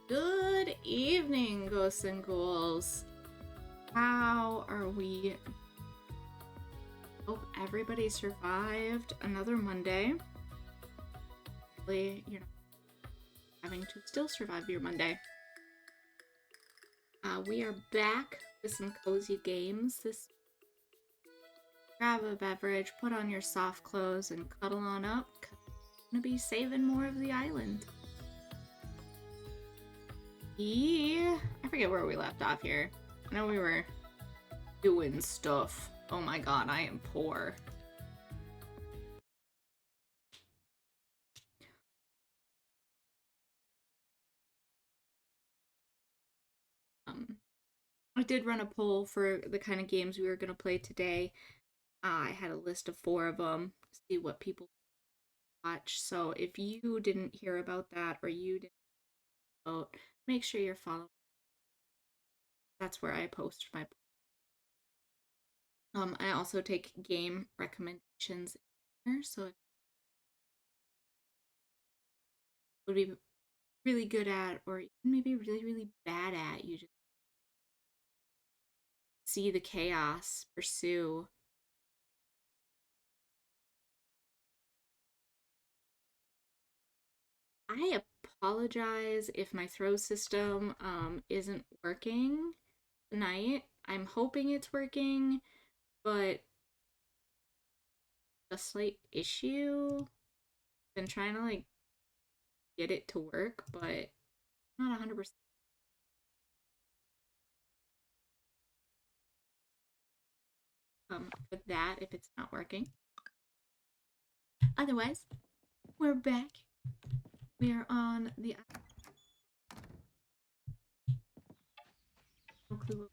Good evening, ghosts and ghouls. How are we? Hope everybody survived another Monday. Hopefully, you're not having to still survive your Monday. We are back with some cozy games. Grab a beverage, put on your soft clothes, and cuddle on up. 'Cause I'm gonna be saving more of the island. Yeah, I forget where we left off here. I know we were doing stuff. Oh my god, I am poor. I did run a poll for the kind of games we were going to play today. I had a list of 4 of them to see what people watch. So if you didn't hear about that or you didn't vote, make sure you're following. That's where I post my I also take game recommendations here, so if would be really good at or maybe really bad at, you just see the chaos pursue. I apologize if my throw system isn't working tonight. I'm hoping it's working, but a slight issue. Been trying to like get it to work, but not 100%. For that if it's not working. Otherwise, we're back. We are on the no clue.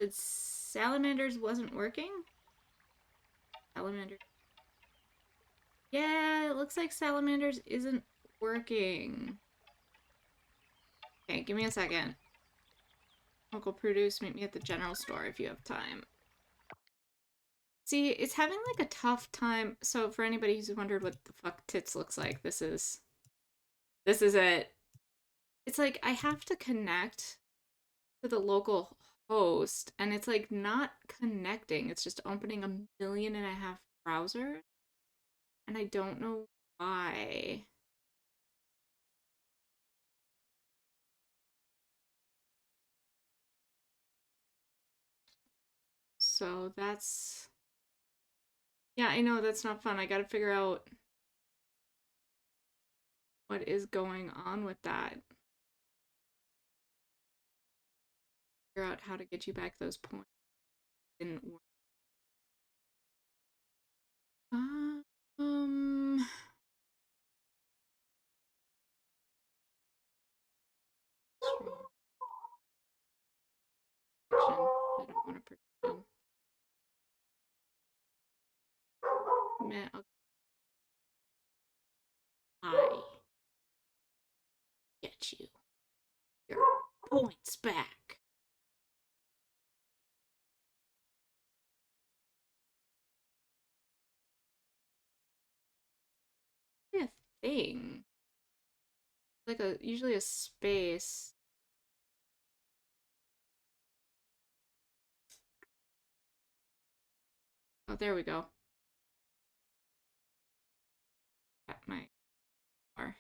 Did salamanders wasn't working? Salamanders. Yeah, it looks like salamanders isn't working. Okay, give me a second. Local produce, meet me at the general store if you have time. See, it's having like a tough time. So for anybody who's wondered what the fuck tits looks like, this is it. It's like I have to connect to the local host and it's like not connecting. It's just opening 1.5 million browsers. And I don't know why. So that's... Yeah, I know, that's not fun. I gotta figure out what is going on with that. Figure out how to get you back those points. Didn't work. Um... I don't want to prediction. Man, I get you. Your points back. A thing. Like usually a space. Oh, there we go. At my bar.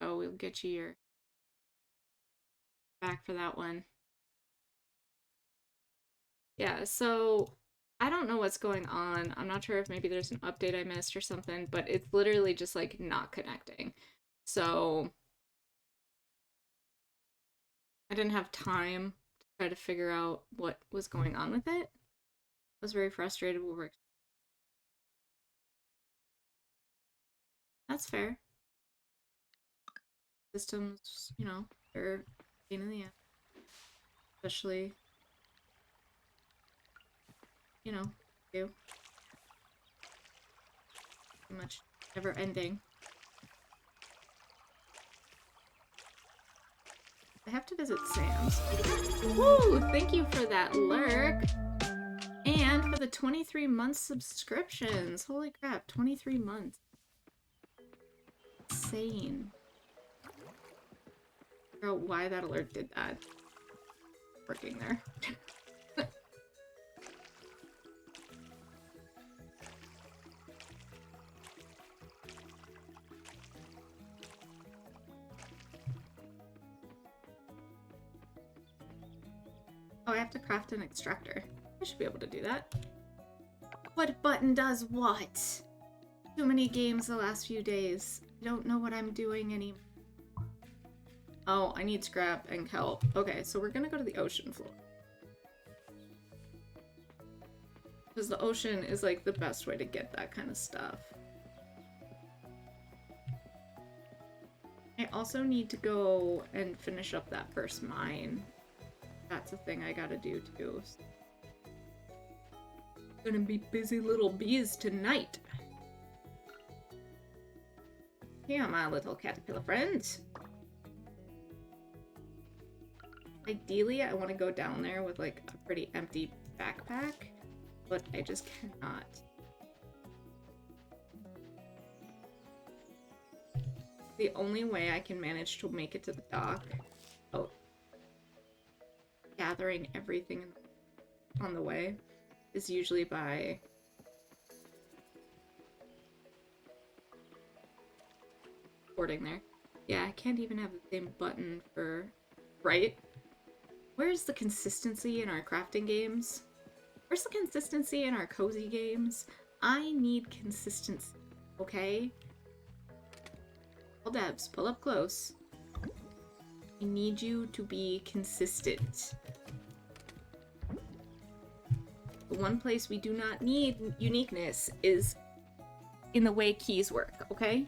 Oh, we'll get you your back for that one. Yeah, so I don't know what's going on. I'm not sure if maybe there's an update I missed or something, but it's literally just like not connecting. So I didn't have time to try to figure out what was going on with it. I was very frustrated with work. That's fair. Systems, you know, they're a pain in the ass. Especially, you know, do. Pretty much never ending. I have to visit Sam's. Woo! Thank you for that lurk. And for the the 23-month subscriptions. Holy crap, 23 months. Insane. I don't know why that alert did that. Working there. Oh, I have to craft an extractor. I should be able to do that. What button does what? Too many games the last few days. I don't know what I'm doing anymore. Oh, I need scrap and kelp. Okay, so we're gonna go to the ocean floor. Because the ocean is like the best way to get that kind of stuff. I also need to go and finish up that first mine. That's a thing I gotta do too. Gonna be busy little bees tonight. Here, my little caterpillar friends. Ideally, I want to go down there with like a pretty empty backpack, but I just cannot. The only way I can manage to make it to the dock, gathering everything on the way, is usually by porting there. Yeah, I can't even have the same button for... Right? Where's the consistency in our crafting games? Where's the consistency in our cozy games? I need consistency, okay? All devs, pull up close. I need you to be consistent. The one place we do not need uniqueness is in the way keys work, okay?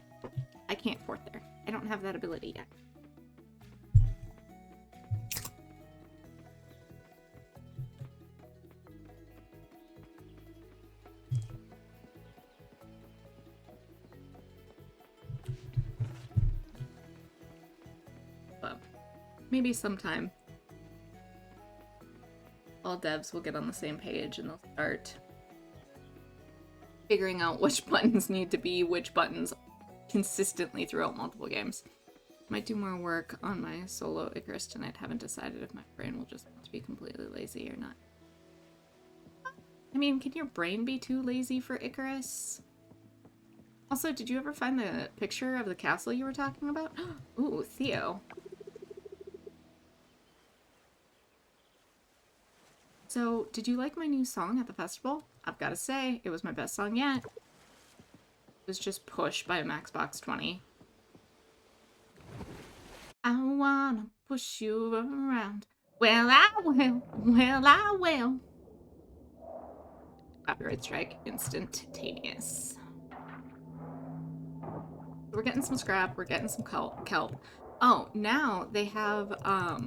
I can't port there. I don't have that ability yet. But maybe sometime all devs will get on the same page and they'll start figuring out which buttons need to be which buttons consistently throughout multiple games. Might do more work on my solo Icarus tonight. Haven't decided if my brain will just want to be completely lazy or not. I mean, can your brain be too lazy for Icarus? Also, did you ever find the picture of the castle you were talking about? Ooh, Theo. So, did you like my new song at the festival? I've got to say, it was my best song yet. It was just Push by Maxbox 20. I wanna push you around. Well, I will. Well, I will. Copyright strike. Instantaneous. We're getting some scrap. We're getting some kelp. Oh, now they have, a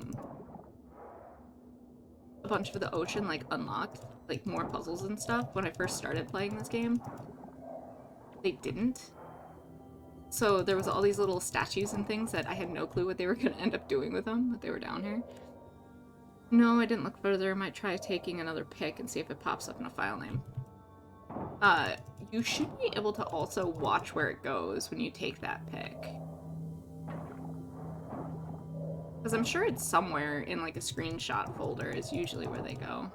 bunch of the ocean, like, unlocked. Like, more puzzles and stuff. When I first started playing this game, they didn't. So there was all these little statues and things that I had no clue what they were going to end up doing with them, but they were down here. No, I didn't look further. I might try taking another pic and see if it pops up in a file name. You should be able to also watch where it goes when you take that pic. Because I'm sure it's somewhere in like a screenshot folder is usually where they go.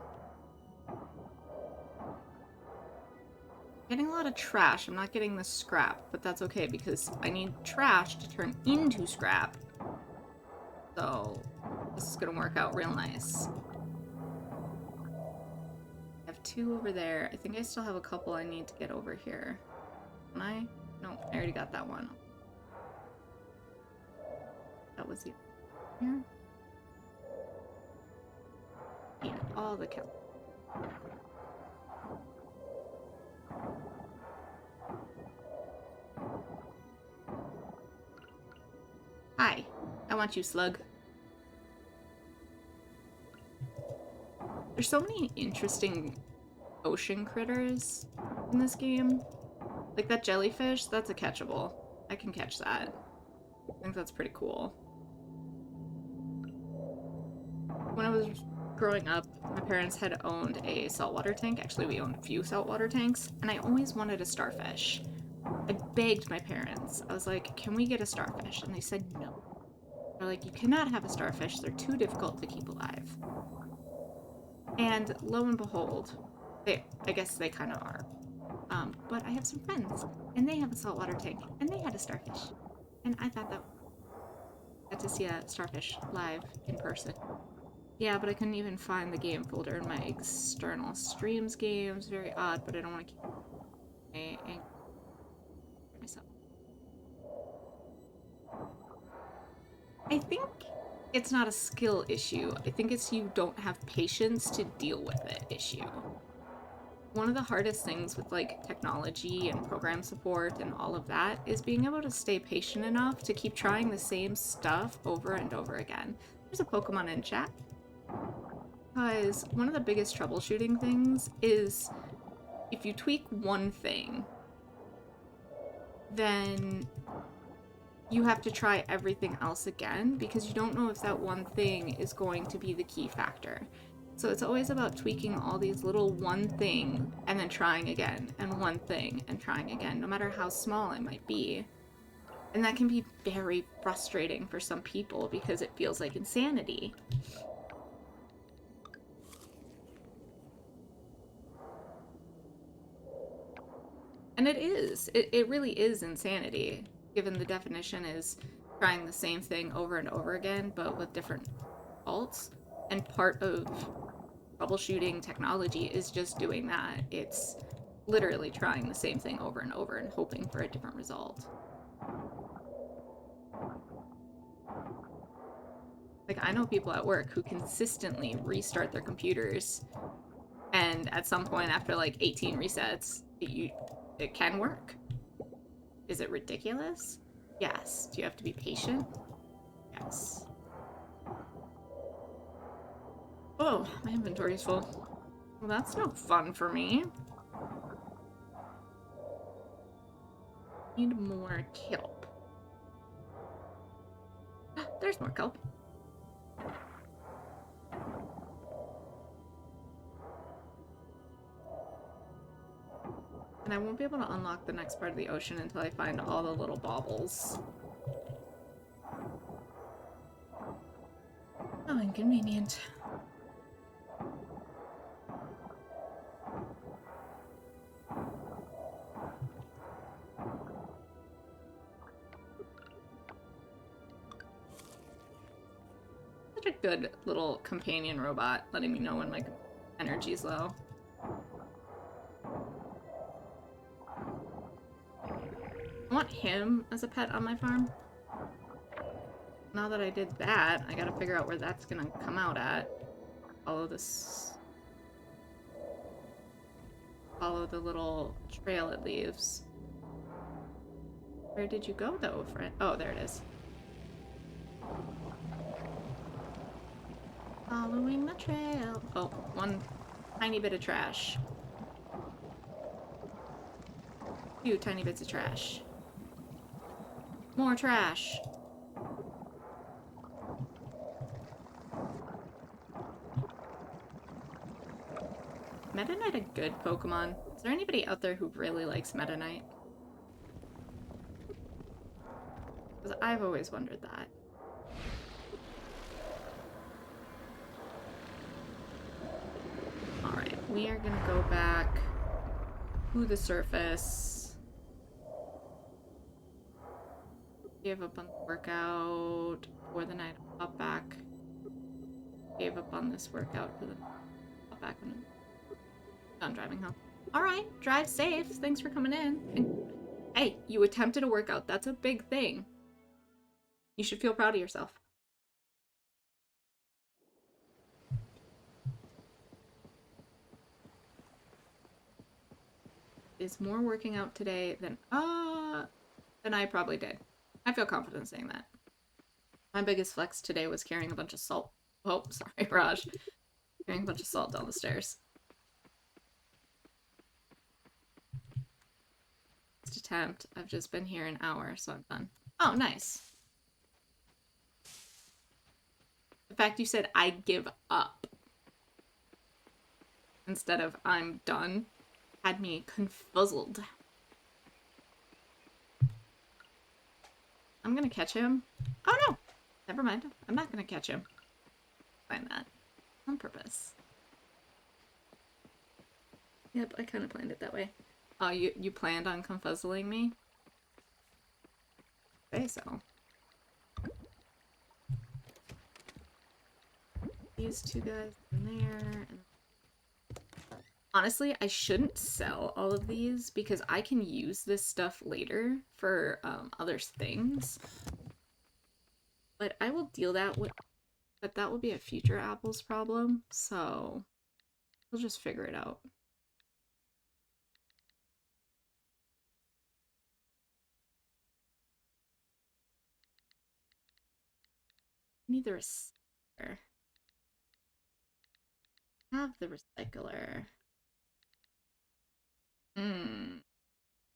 Getting a lot of trash. I'm not getting the scrap, but that's okay because I need trash to turn into scrap. So this is gonna work out real nice. I have 2 over there. I think I still have a couple I need to get over here. Can I? No, I already got that one. That was the here. Need all the kelp. Hi, I want you, slug. There's so many interesting ocean critters in this game. Like that jellyfish, that's a catchable. I can catch that. I think that's pretty cool. When I was growing up, my parents had owned a saltwater tank. Actually, we owned a few saltwater tanks, and I always wanted a starfish. I begged my parents. I was like, can we get a starfish? And they said no. They're like, you cannot have a starfish. They're too difficult to keep alive. And lo and behold, I guess they kind of are. But I have some friends, and they have a saltwater tank, and they had a starfish. And I thought that got to see a starfish live in person. Yeah, but I couldn't even find the game folder in my external streams games. Very odd, but I don't want to keep angry myself. I think it's not a skill issue. I think it's you don't have patience to deal with it issue. One of the hardest things with like technology and program support and all of that is being able to stay patient enough to keep trying the same stuff over and over again. There's a Pokemon in chat. Because one of the biggest troubleshooting things is if you tweak one thing, then you have to try everything else again because you don't know if that one thing is going to be the key factor. So it's always about tweaking all these little one thing and then trying again, and one thing and trying again, no matter how small it might be. And that can be very frustrating for some people because it feels like insanity. And it is. It really is insanity, given the definition is trying the same thing over and over again, but with different faults. And part of troubleshooting technology is just doing that. It's literally trying the same thing over and over and hoping for a different result. Like, I know people at work who consistently restart their computers, and at some point after like 18 resets, it can work. Is it ridiculous? Yes. Do you have to be patient? Yes. Oh, my inventory's full. Well, that's no fun for me. Need more kelp. There's more kelp. And I won't be able to unlock the next part of the ocean until I find all the little baubles. How inconvenient. Such a good little companion robot, letting me know when my energy's low. I want him as a pet on my farm. Now that I did that, I gotta figure out where that's gonna come out at. Follow the little trail it leaves. Where did you go though, friend? Oh, there it is. Following the trail. Oh, one tiny bit of trash. Few tiny bits of trash. More trash. Meta Knight a good Pokemon? Is there anybody out there who really likes Meta Knight? Because I've always wondered that. Alright, we are gonna go back to the surface. Give up on the workout for the night. Hop back. Gave up on this workout for the hop back when I'm done driving home. Alright, drive safe. Thanks for coming in. And hey, you attempted a workout. That's a big thing. You should feel proud of yourself. Is more working out today than I probably did. I feel confident saying that. My biggest flex today was carrying a bunch of salt. Oh, sorry, Raj. Carrying a bunch of salt down the stairs. First attempt. I've just been here an hour, so I'm done. Oh, nice. The fact you said I give up instead of I'm done had me confuzzled. I'm gonna catch him. Oh no! Never mind. I'm not gonna catch him. Find that. On purpose. Yep, I kind of planned it that way. Oh, you planned on confuzzling me? Say so. These two guys in there. And honestly, I shouldn't sell all of these because I can use this stuff later for other things. But I will deal that with, but that will be a future Apple's problem, so we'll just figure it out. I need the recycler. Have the recycler.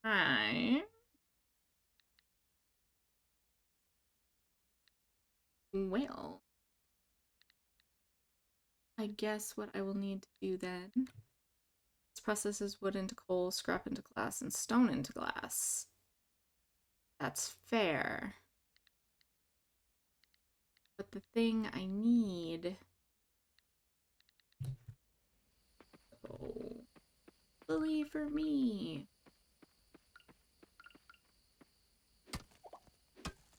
Hi. Well, I guess what I will need to do then is processes wood into coal, scrap into glass, and stone into glass. That's fair. But the thing I need... Oh, Lily for me.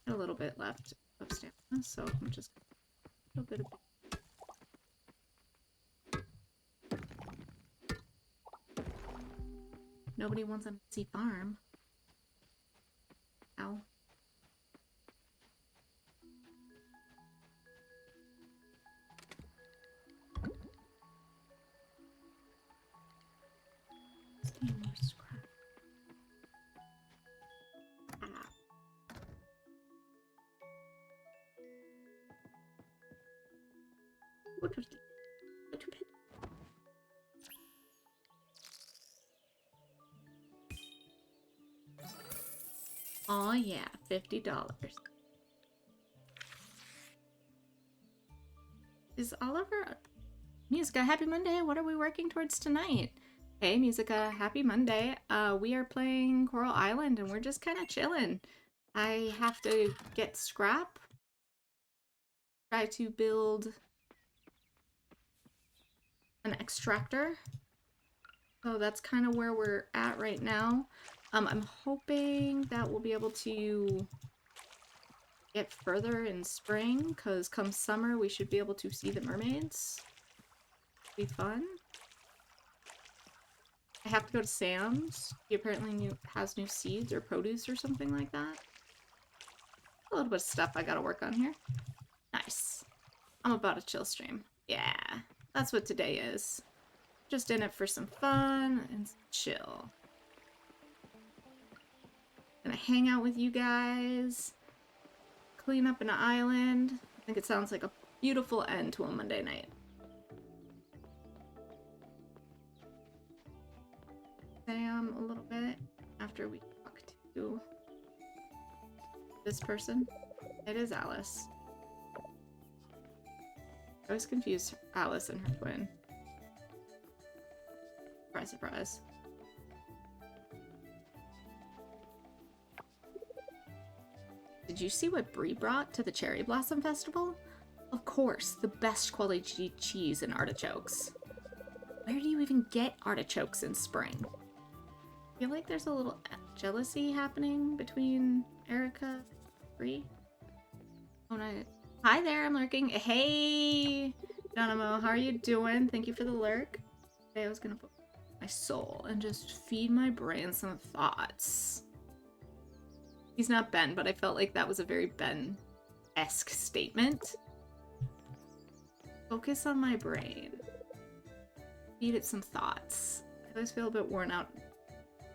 A little bit left of stamina, so I'm just a little bit of... Nobody wants a messy farm. Ow. Oh yeah, $50. Is Oliver... Musica, happy Monday. What are we working towards tonight? Hey, Musica, happy Monday. We are playing Coral Island and we're just kind of chilling. I have to get scrap. Try to build an extractor. So that's kind of where we're at right now. I'm hoping that we'll be able to get further in spring, because come summer we should be able to see the mermaids. Be fun. I have to go to Sam's. He apparently has new seeds or produce or something like that. A little bit of stuff I gotta work on here. Nice. I'm about to chill stream. Yeah, that's what today is. Just in it for some fun and chill. Gonna hang out with you guys. Clean up an island. I think it sounds like a beautiful end to a Monday night. Sam a little bit after we talk to this person. It is Alice. I always confuse Alice and her twin. Surprise, surprise. Did you see what Brie brought to the Cherry Blossom Festival? Of course, the best quality cheese and artichokes. Where do you even get artichokes in spring? I feel like there's a little jealousy happening between Erica and Brie. Oh no. Hi there, I'm lurking. Hey, Geronimo, how are you doing? Thank you for the lurk. Today I was gonna put my soul and just feed my brain some thoughts. He's not Ben, but I felt like that was a very Ben-esque statement. Focus on my brain. Feed it some thoughts. I always feel a bit worn out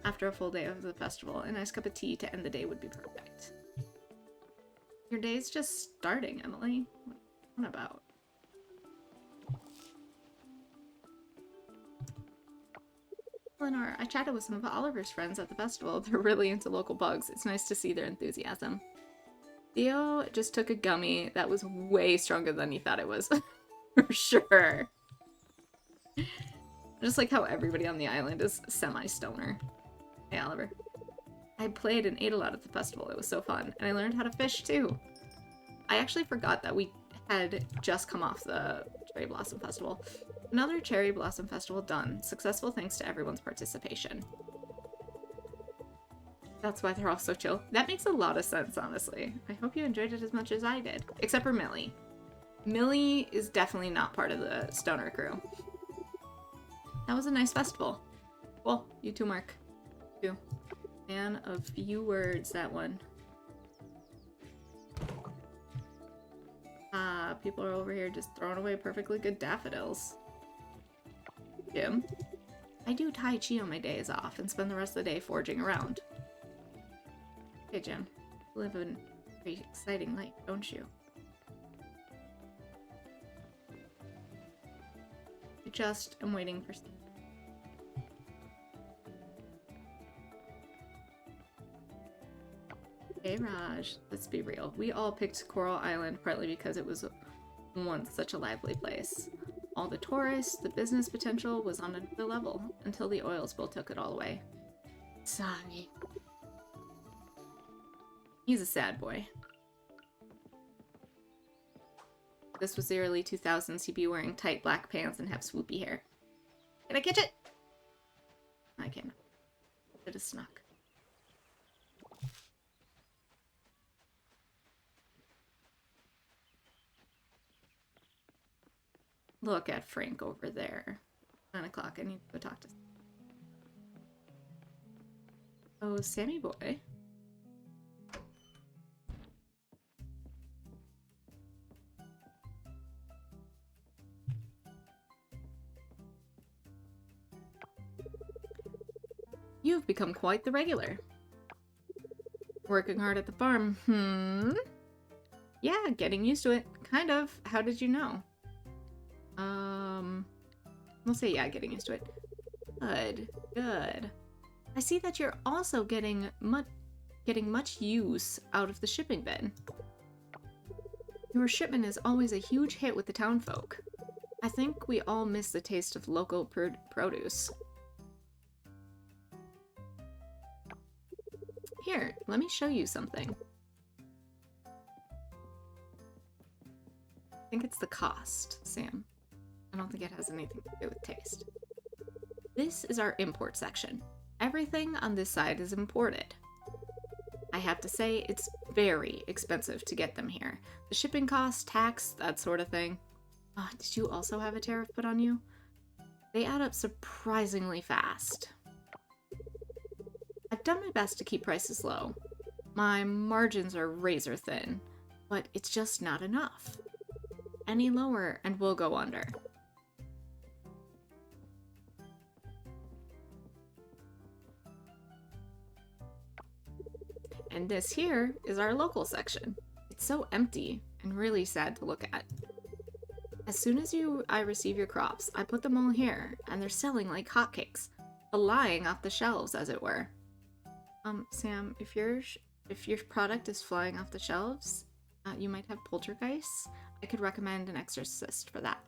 after a full day of the festival. A nice cup of tea to end the day would be perfect. Your day's just starting, Emily. What about? Eleanor, I chatted with some of Oliver's friends at the festival. They're really into local bugs. It's nice to see their enthusiasm. Theo just took a gummy that was way stronger than he thought it was. For sure. Just like how everybody on the island is semi-stoner. Hey, Oliver. I played and ate a lot at the festival. It was so fun. And I learned how to fish, too. I actually forgot that we had just come off the Cherry Blossom Festival. Another Cherry Blossom Festival done. Successful thanks to everyone's participation. That's why they're all so chill. That makes a lot of sense, honestly. I hope you enjoyed it as much as I did. Except for Millie. Millie is definitely not part of the stoner crew. That was a nice festival. Well, you too, Mark. You. Man of few words, that one. People are over here just throwing away perfectly good daffodils. Jim? I do Tai Chi on my days off and spend the rest of the day foraging around. Okay, Jim. You live a very exciting life, don't you? I just am waiting for... Hey Raj, let's be real. We all picked Coral Island partly because it was once such a lively place. All the tourists, the business potential was on another level until the oil spill took it all away. Sorry. He's a sad boy. This was the early 2000s. He'd be wearing tight black pants and have swoopy hair. Can I catch it? I can't. It is snuck. Look at Frank over there. 9 o'clock. I need to go talk to... Oh, Sammy boy. You've become quite the regular. Working hard at the farm. Yeah, getting used to it. Kind of. How did you know? We'll say yeah, getting used to it. Good, good. I see that you're also getting much use out of the shipping bin. Your shipment is always a huge hit with the townfolk. I think we all miss the taste of local produce. Here, let me show you something. I think it's the cost, Sam. I don't think it has anything to do with taste. This is our import section. Everything on this side is imported. I have to say, it's very expensive to get them here. The shipping cost, tax, that sort of thing. Oh, did you also have a tariff put on you? They add up surprisingly fast. I've done my best to keep prices low. My margins are razor thin, but it's just not enough. Any lower and we'll go under. And this here is our local section. It's so empty and really sad to look at. As soon as I receive your crops, I put them all here, and they're selling like hotcakes, flying off the shelves, as it were. Sam, if your product is flying off the shelves, you might have poltergeists. I could recommend an exorcist for that.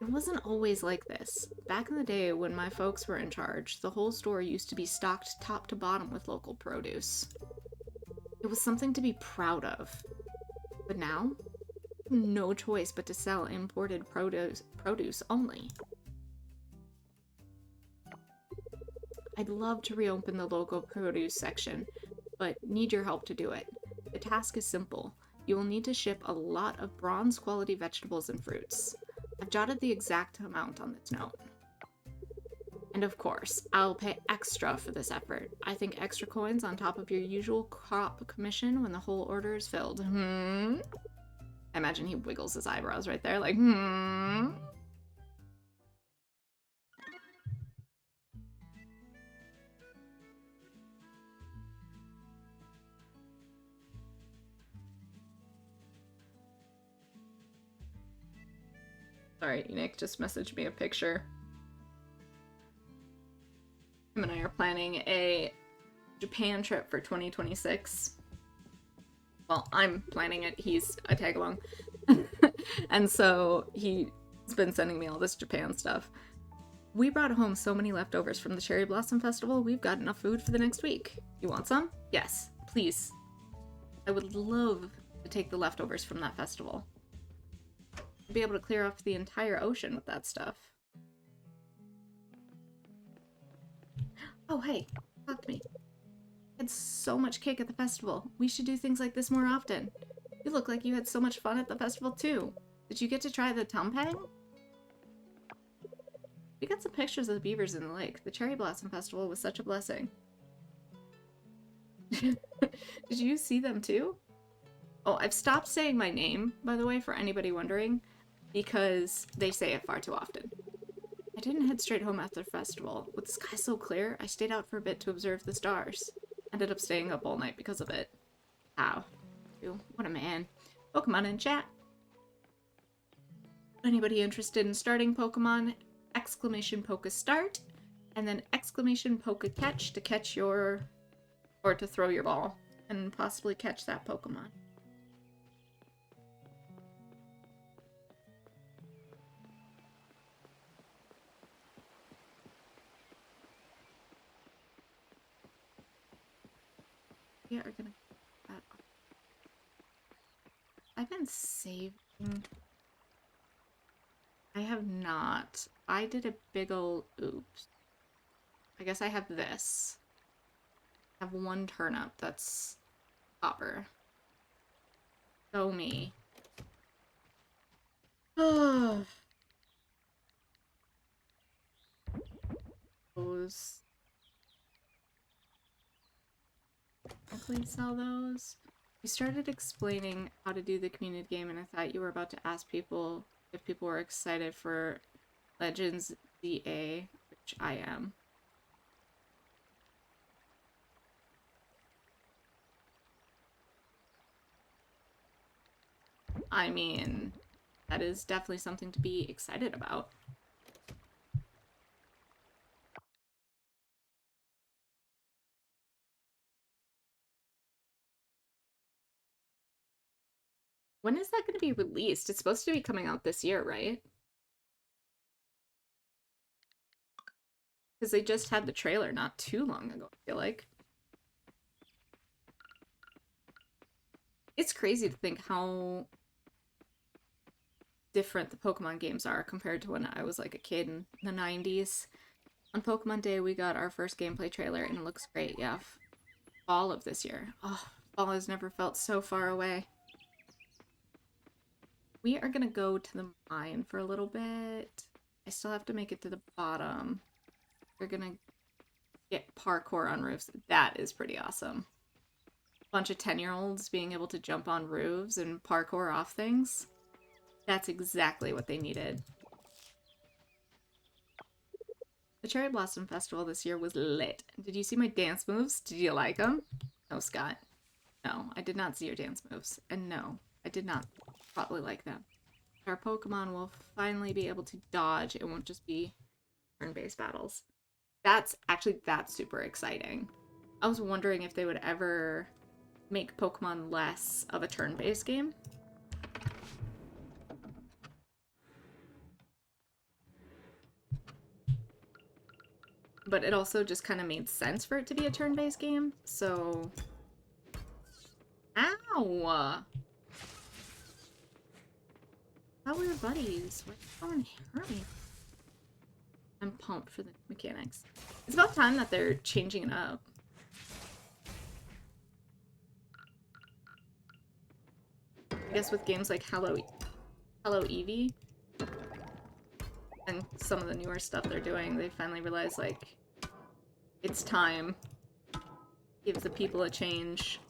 It wasn't always like this. Back in the day when my folks were in charge, the whole store used to be stocked top to bottom with local produce. It was something to be proud of. But now, no choice but to sell imported produce only. I'd love to reopen the local produce section, but need your help to do it. The task is simple. You will need to ship a lot of bronze quality vegetables and fruits. I've jotted the exact amount on this note. And of course, I'll pay extra for this effort. I think extra coins on top of your usual crop commission when the whole order is filled. I imagine he wiggles his eyebrows right there, like, Sorry, Nick just messaged me a picture. Him and I are planning a Japan trip for 2026. Well, I'm planning it. He's a tag along. And so he's been sending me all this Japan stuff. We brought home so many leftovers from the Cherry Blossom Festival, we've got enough food for the next week. You want some? Yes, please. I would love to take the leftovers from that festival. I'd be able to clear off the entire ocean with that stuff. Oh, hey, talk to me. I had so much cake at the festival. We should do things like this more often. You look like you had so much fun at the festival, too. Did you get to try the tumpeng? We got some pictures of the beavers in the lake. The Cherry Blossom Festival was such a blessing. Did you see them too? Oh, I've stopped saying my name, by the way, for anybody wondering, because they say it far too often. I didn't head straight home after the festival. With the sky so clear, I stayed out for a bit to observe the stars. Ended up staying up all night because of it. Ow. What a man. Pokemon in chat. Anybody interested in starting Pokemon? Exclamation Poke start, and then exclamation Poke catch to catch your, or to throw your ball, and possibly catch that Pokemon. We are gonna get that off. I've been saving. I have not. I did a big ol' oops. I guess I have this. I have one turnip that's copper. So me. Oh. Those. Please sell those. We started explaining how to do the community game, and I thought you were about to ask people if people were excited for Legends ZA, which I am. I mean, that is definitely something to be excited about. When is that going to be released? It's supposed to be coming out this year, right? Because they just had the trailer not too long ago, I feel like. It's crazy to think how different the Pokemon games are compared to when I was like a kid in the 90s. On Pokemon Day, we got our first gameplay trailer, and it looks great, yeah. Fall of this year. Oh, fall has never felt so far away. We are gonna go to the mine for a little bit. I still have to make it to the bottom. We're gonna get parkour on roofs. That is pretty awesome. Bunch of 10-year-olds being able to jump on roofs and parkour off things. That's exactly what they needed. The Cherry Blossom Festival this year was lit. Did you see my dance moves? Did you like them? No, Scott. No, I did not see your dance moves. And no, I did not probably like them. Our Pokemon will finally be able to dodge. It won't just be turn-based battles. That's super exciting. I was wondering if they would ever make Pokemon less of a turn-based game. But it also just kind of made sense for it to be a turn-based game, so... Ow! How are buddies? Why don't hurt me? I'm pumped for the mechanics. It's about time that they're changing it up. I guess with games like Hello Eevee and some of the newer stuff they're doing, they finally realize, like, it's time. Give the people a change.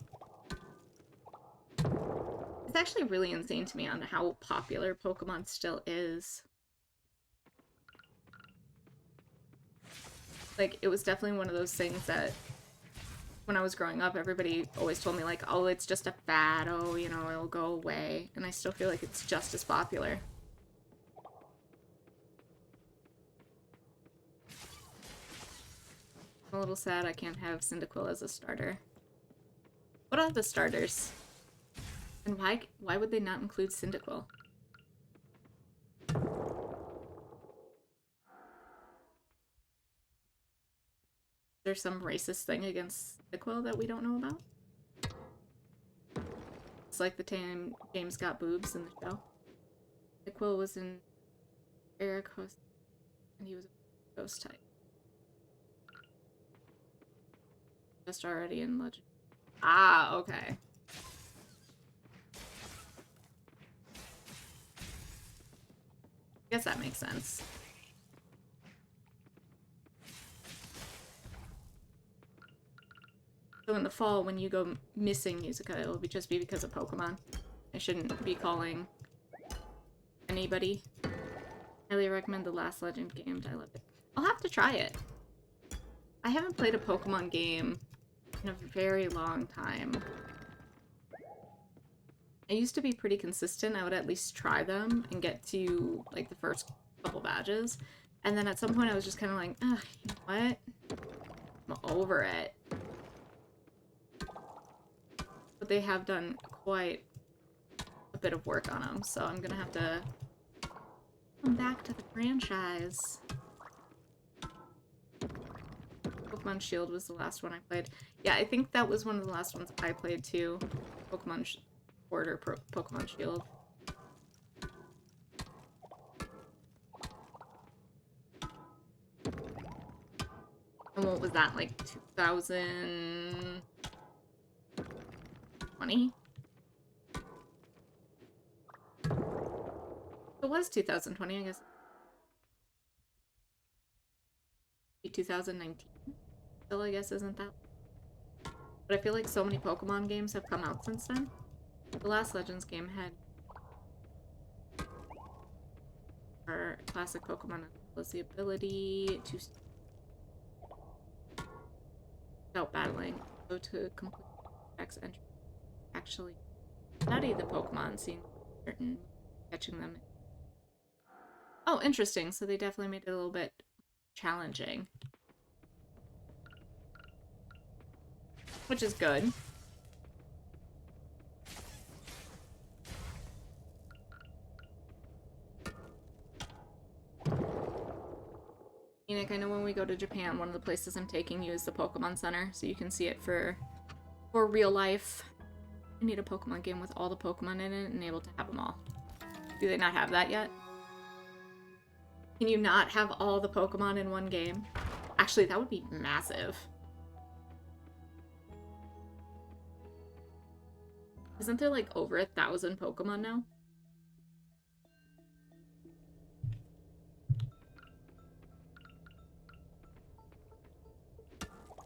It's actually really insane to me on how popular Pokemon still is. Like, it was definitely one of those things that when I was growing up, everybody always told me, like, oh, it's just a fad, oh, you know, it'll go away. And I still feel like it's just as popular. I'm a little sad I can't have Cyndaquil as a starter. What are the starters? And why would they not include Cyndaquil? there's some racist thing against Quill that we don't know about. It's like the time James got boobs in the show. Quill was in Eric Host, and he was a ghost type. Just already in Legend. Ah, okay. Guess that makes sense. So in the fall, when you go missing Musica, it'll just be because of Pokemon. I shouldn't be calling anybody. Highly recommend the last Legend game. I loved it. I'll have to try it. I haven't played a Pokemon game in a very long time. I used to be pretty consistent. I would at least try them and get to, like, the first couple badges. And then at some point I was just kind of like, ugh, you know what? I'm over it. But they have done quite a bit of work on them, so I'm gonna have to come back to the franchise. Pokemon Shield was the last one I played. Yeah, I think that was one of the last ones I played too. Pokemon Sword or Pokemon Shield. And what was that, like 2020? It was 2020, I guess. 2019. Still, I guess, isn't that? But I feel like so many Pokemon games have come out since then. The last Legends game had for classic Pokemon was the ability to without battling, go to complete X entry, actually study the Pokemon, seeing certain catching them. Oh, interesting. So they definitely made it a little bit challenging. Which is good. Enoch, I know when we go to Japan, one of the places I'm taking you is the Pokemon Center, so you can see it for real life. I need a Pokemon game with all the Pokemon in it and able to have them all. Do they not have that yet? Can you not have all the Pokemon in one game? Actually, that would be massive. Isn't there like over 1,000 Pokemon now?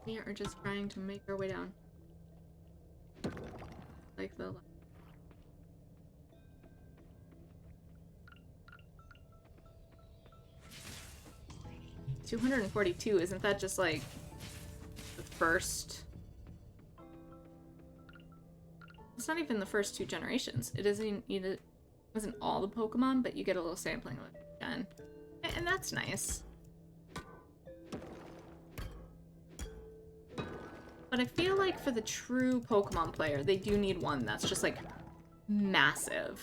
We are just trying to make our way down. Like the... 242, isn't that just like the first? It's not even the first 2 generations. It isn't all the Pokemon, but you get a little sampling of it again. And that's nice. But I feel like for the true Pokemon player, they do need one that's just like massive.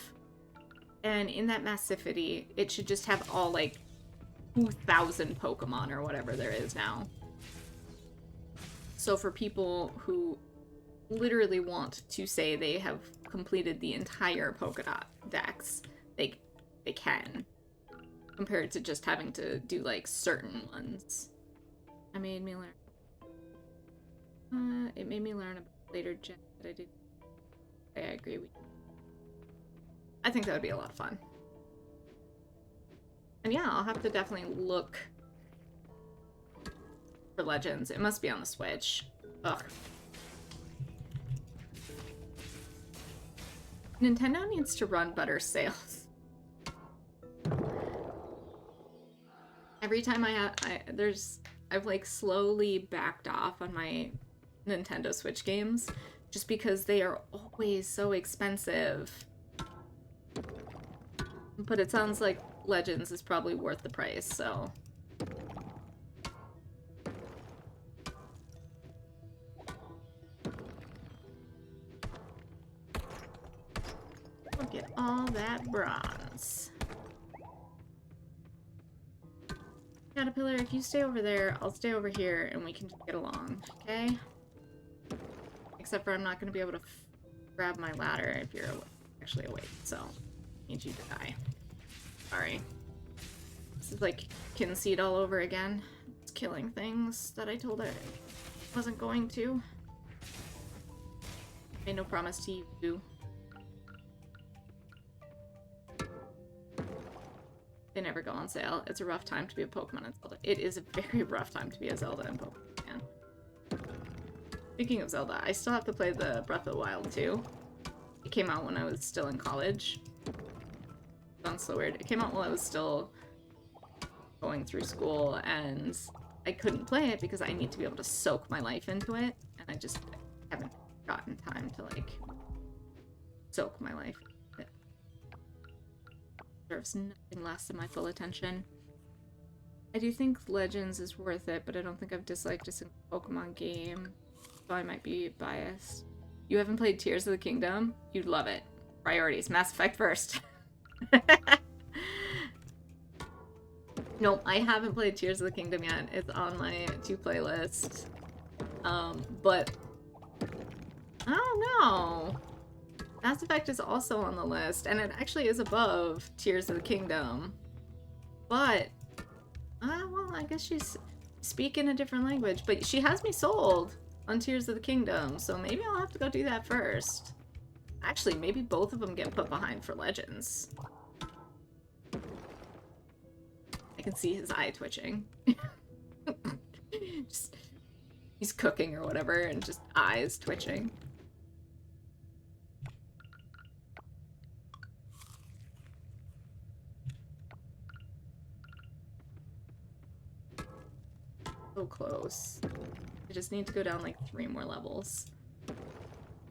And in that massivity, it should just have all like 2,000 Pokemon or whatever there is now. So for people who literally want to say they have completed the entire Pokédex Dex, they can. Compared to just having to do like certain ones. It made me learn about later gen that I did. I agree with you. I think that would be a lot of fun. And yeah, I'll have to definitely look for Legends. It must be on the Switch. Ugh. Nintendo needs to run better sales. Every time I've like slowly backed off on my Nintendo Switch games just because they are always so expensive. But it sounds like Legends is probably worth the price, so. Look at all that bronze. Caterpillar, if you stay over there, I'll stay over here, and we can just get along, okay? Except for I'm not going to be able to grab my ladder if you're actually awake, so I need you to die. Sorry. This is like Kinseed all over again. It's killing things that I told it wasn't going to. Made no promise to you. They never go on sale. It's a rough time to be a Pokemon in Zelda. It is a very rough time to be a Zelda in Pokemon. Speaking of Zelda, I still have to play the Breath of the Wild 2. It came out when I was still in college. Sounds so weird. It came out while I was still going through school, and I couldn't play it because I need to be able to soak my life into it, and I just haven't gotten time to, like, soak my life into it. Deserves nothing less than my full attention. I do think Legends is worth it, but I don't think I've disliked a single Pokemon game, so I might be biased. You haven't played Tears of the Kingdom? You'd love it. Priorities. Mass Effect first. Nope, I haven't played Tears of the Kingdom yet. It's on my to-play list. But I don't know. Mass Effect is also on the list, and it actually is above Tears of the Kingdom. But, well, I guess she's speaking a different language. But she has me sold on Tears of the Kingdom, so maybe I'll have to go do that first. Actually, maybe both of them get put behind for Legends. I can see his eye twitching. Just, he's cooking or whatever, and just eyes twitching. So close. I just need to go down like 3 more levels.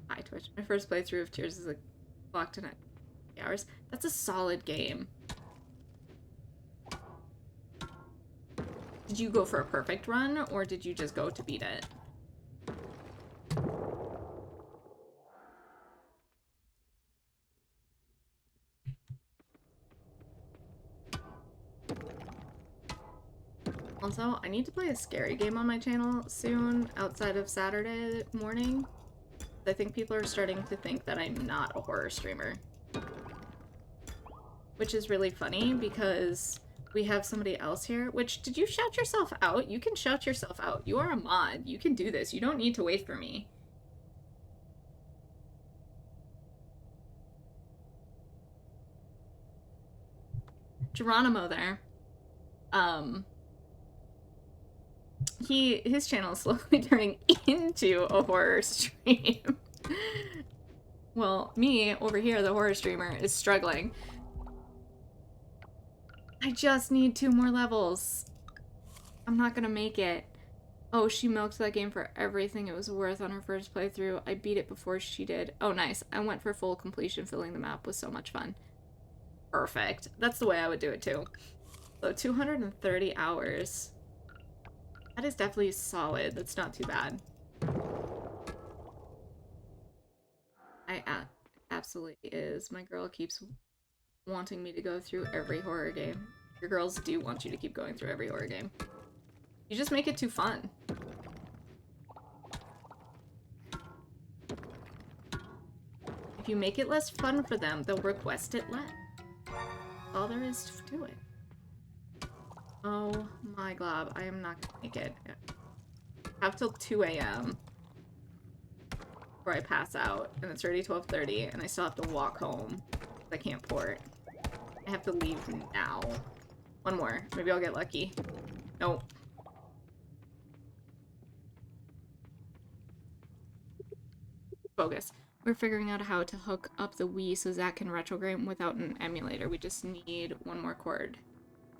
Eye twitch. My first playthrough of Tears is like locked in at 3 hours. That's a solid game. Did you go for a perfect run, or did you just go to beat it? Also, I need to play a scary game on my channel soon, outside of Saturday morning. I think people are starting to think that I'm not a horror streamer. Which is really funny, because we have somebody else here. Which, did you shout yourself out? You can shout yourself out. You are a mod. You can do this. You don't need to wait for me. Geronimo there. His channel is slowly turning into a horror stream. Well, me, over here, the horror streamer, is struggling. I just need 2 more levels. I'm not gonna make it. Oh, she milked that game for everything it was worth on her first playthrough. I beat it before she did. Oh, nice. I went for full completion. Filling the map was so much fun. Perfect. That's the way I would do it, too. So, 230 hours. That is definitely solid. That's not too bad. Absolutely is. My girl keeps wanting me to go through every horror game. Your girls do want you to keep going through every horror game. You just make it too fun. If you make it less fun for them, they'll request it less. All there is to it. Oh my glob, I am not gonna make it. I have till 2 a.m. before I pass out, and it's already 12:30, and I still have to walk home. I can't port. I have to leave now. 1 more. Maybe I'll get lucky. Nope. Focus. We're figuring out how to hook up the Wii so Zach can retrograde without an emulator. We just need 1 more cord.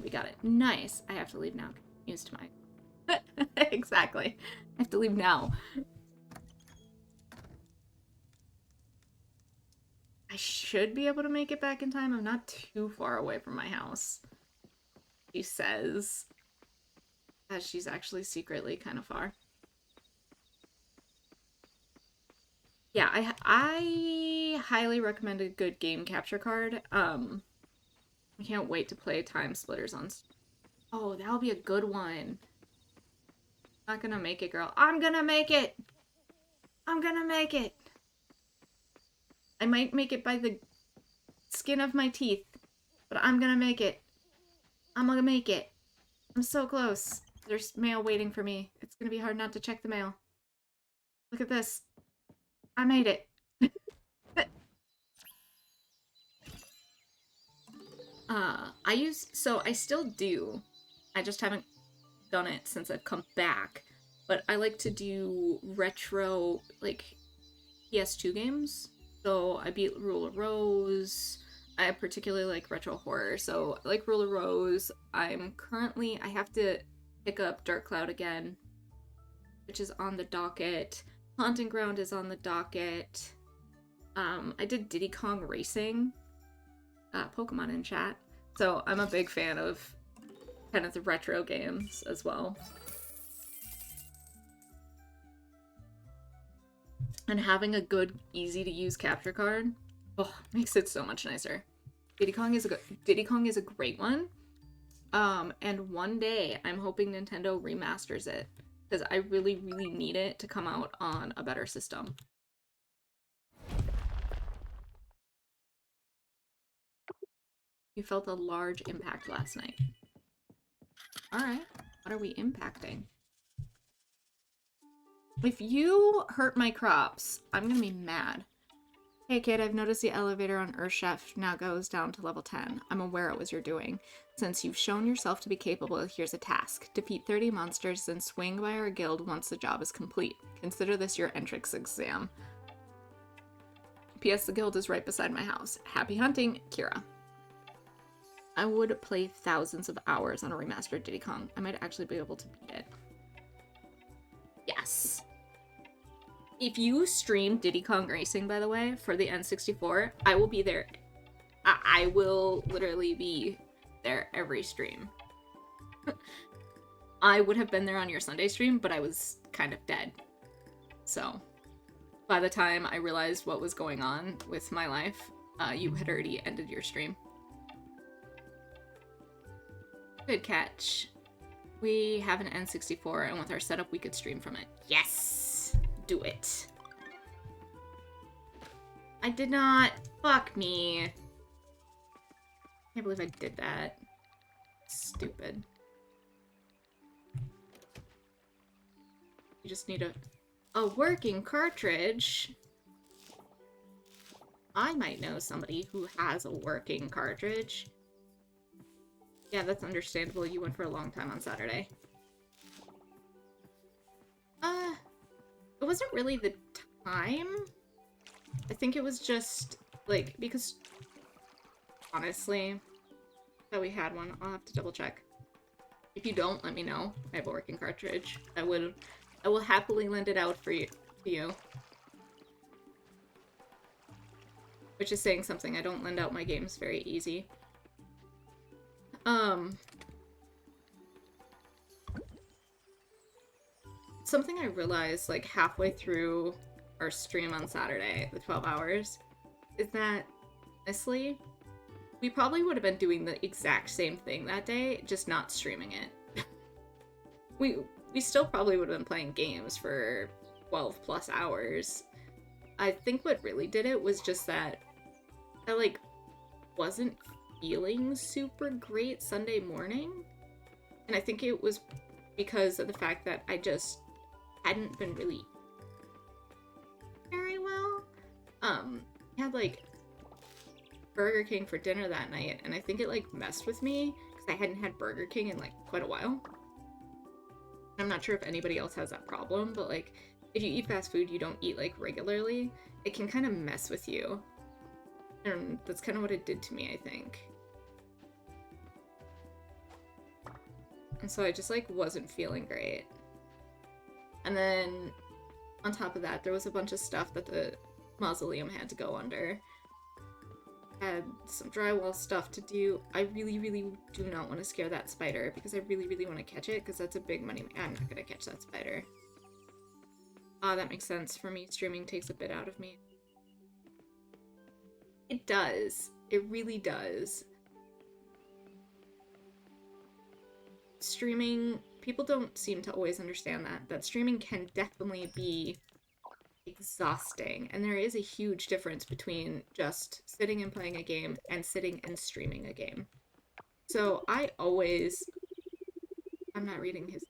We got it. Nice. I have to leave now. Used my... Exactly. I have to leave now. I should be able to make it back in time. I'm not too far away from my house. She says that she's actually secretly kind of far. Yeah, I highly recommend a good game capture card. I can't wait to play Time Splitters on Oh, that'll be a good one. Not gonna make it, girl. I'm gonna make it! I'm gonna make it! I might make it by the skin of my teeth, but I'm gonna make it. I'm gonna make it. I'm so close. There's mail waiting for me. It's gonna be hard not to check the mail. Look at this. I made it. I still do. I just haven't done it since I've come back. But I like to do retro, like, PS2 games. So I beat Rule of Rose. I particularly like retro horror. So I like Rule of Rose. I have to pick up Dark Cloud again, which is on the docket. Haunting Ground is on the docket. I did Diddy Kong Racing. Pokemon in chat. So I'm a big fan of kind of the retro games as well. And having a good, easy to use capture card, makes it so much nicer. Diddy Kong is a great one. And one day I'm hoping Nintendo remasters it because I really, really need it to come out on a better system. You felt a large impact last night. Alright, what are we impacting? If you hurt my crops, I'm gonna be mad. Hey kid, I've noticed the elevator on Earthshaft now goes down to level 10. I'm aware it was your doing. Since you've shown yourself to be capable, here's a task. Defeat 30 monsters, then swing by our guild once the job is complete. Consider this your entrance exam. P.S. The guild is right beside my house. Happy hunting, Kira. I would play thousands of hours on a remastered Diddy Kong. I might actually be able to beat it. Yes. If you stream Diddy Kong Racing, by the way, for the N64, I will be there. I will literally be there every stream. I would have been there on your Sunday stream, but I was kind of dead. So, by the time I realized what was going on with my life, you had already ended your stream. Good catch. We have an N64, and with our setup, we could stream from it. Yes! Do it. I did not. Fuck me. Can't believe I did that. Stupid. You just need a working cartridge. I might know somebody who has a working cartridge. Yeah, that's understandable. You went for a long time on Saturday. It wasn't really the time. I think it was just, like, because, honestly, that we had one. I'll have to double check. If you don't, let me know. I have a working cartridge. I will happily lend it out for you. Which is saying something. I don't lend out my games very easy. Something I realized, like, halfway through our stream on Saturday, the 12 hours, is that, honestly, we probably would have been doing the exact same thing that day, just not streaming it. we still probably would have been playing games for 12 plus hours. I think what really did it was just that I, like, wasn't feeling super great Sunday morning. And I think it was because of the fact that I just hadn't been really very well. Had, like, Burger King for dinner that night, and I think it, like, messed with me, because I hadn't had Burger King in, like, quite a while. I'm not sure if anybody else has that problem, but, like, if you eat fast food you don't eat, like, regularly, it can kind of mess with you. And that's kind of what it did to me, I think. And so I just, like, wasn't feeling great. And then, on top of that, there was a bunch of stuff that the mausoleum had to go under. Had some drywall stuff to do. I really, really do not want to scare that spider, because I really, really want to catch it, because that's a big money. I'm not gonna catch that spider. That makes sense. For me, streaming takes a bit out of me. It does. It really does. streaming, people don't seem to always understand that streaming can definitely be exhausting, and there is a huge difference between just sitting and playing a game and sitting and streaming a game. So I'm not reading his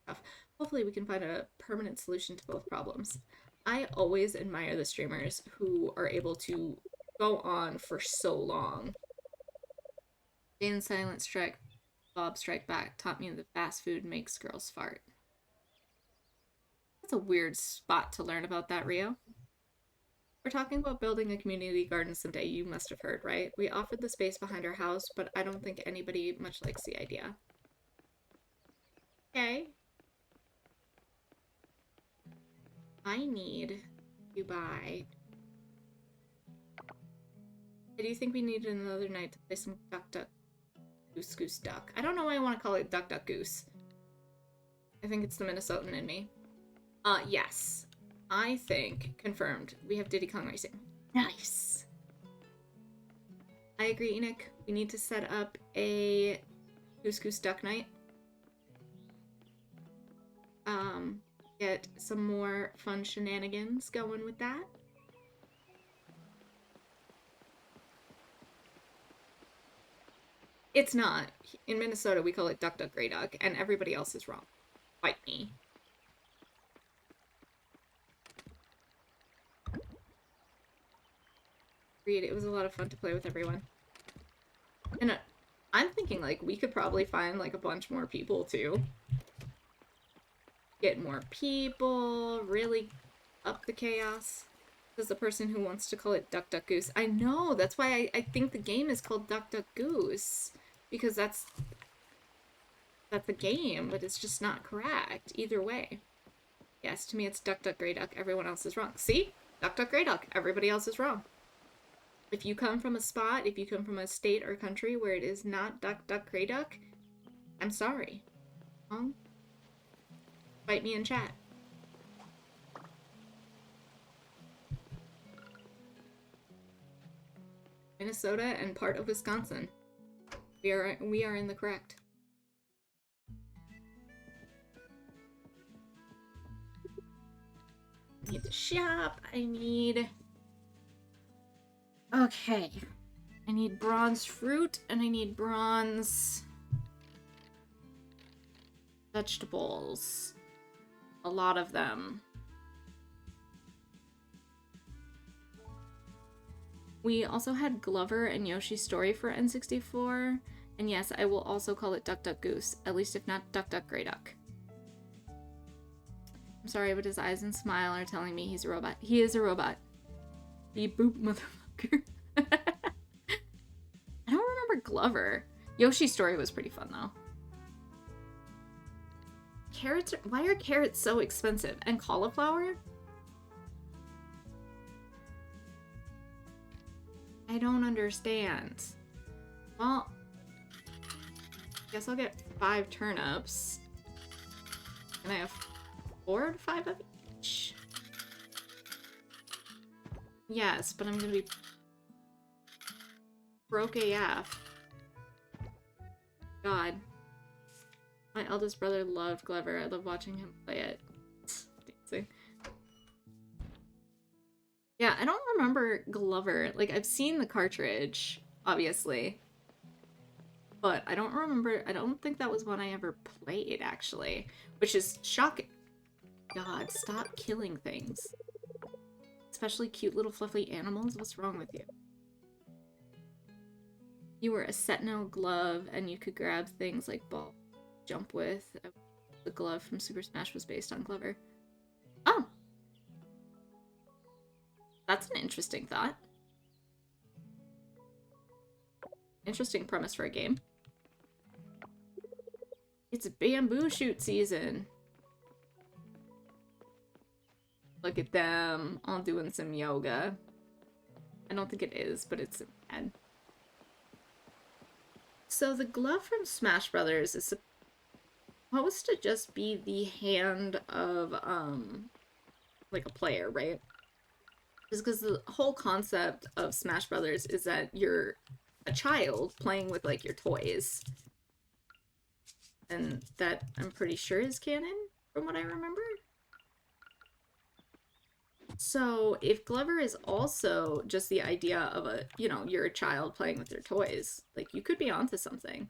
stuff. Hopefully we can find a permanent solution to both problems. I always admire the streamers who are able to go on for so long. Jane Silent Strike, Bob Strike Back taught me that fast food makes girls fart. That's a weird spot to learn about that, Rio. We're talking about building a community garden someday, you must have heard, right? We offered the space behind our house, but I don't think anybody much likes the idea. Okay. I need to buy... Do you think we need another night to play some Duck Duck Goose Goose Duck? I don't know why I want to call it Duck Duck Goose. I think it's the Minnesotan in me. Yes. I think, confirmed, we have Diddy Kong Racing. Nice! I agree, Enoch. We need to set up a Goose Goose Duck night. Get some more fun shenanigans going with that. It's not. In Minnesota, we call it Duck Duck Grey Duck, and everybody else is wrong. Fight me. Agreed, it was a lot of fun to play with everyone. And I'm thinking, like, we could probably find, like, a bunch more people, too. Get more people, really up the chaos. As the person who wants to call it Duck Duck Goose. I know, that's why I think the game is called Duck Duck Goose. Because that's a game, but it's just not correct. Either way. Yes, to me it's Duck Duck Grey Duck. Everyone else is wrong. See? Duck Duck Grey Duck. Everybody else is wrong. If you come from a spot, if you come from a state or country where it is not Duck Duck Grey Duck, I'm sorry. Wrong? Fight me in chat. Minnesota and part of Wisconsin. We are in the correct. I need to shop. I need... Okay. I need bronze fruit and I need bronze vegetables. A lot of them. We also had Glover and Yoshi's Story for N64. And yes, I will also call it Duck Duck Goose. At least if not Duck Duck Grey Duck. I'm sorry, but his eyes and smile are telling me he's a robot. He is a robot. Beep boop, motherfucker. I don't remember Glover. Yoshi's Story was pretty fun, though. Carrots are... Why are carrots so expensive? And cauliflower? I don't understand. Well, guess I'll get 5 turnips. Can I have 4 to 5 of each? Yes, but I'm gonna be broke AF. God. My eldest brother loved Glover. I love watching him play it. Dancing. Yeah, I don't remember Glover. Like, I've seen the cartridge, obviously. But I don't remember... I don't think that was one I ever played, actually. Which is shocking. God, stop killing things. Especially cute little fluffy animals. What's wrong with you? You were a Sentinel glove, and you could grab things like ball jump with. The glove from Super Smash was based on Glover. Oh! That's an interesting thought. Interesting premise for a game. It's bamboo shoot season. Look at them, all doing some yoga. I don't think it is, but it's in my head. So the glove from Smash Brothers is supposed to just be the hand of, like a player, right? Just because the whole concept of Smash Brothers is that you're a child playing with, like, your toys. And that I'm pretty sure is canon, from what I remember. So if Glover is also just the idea of a, you know, you're a child playing with your toys, like you could be onto something.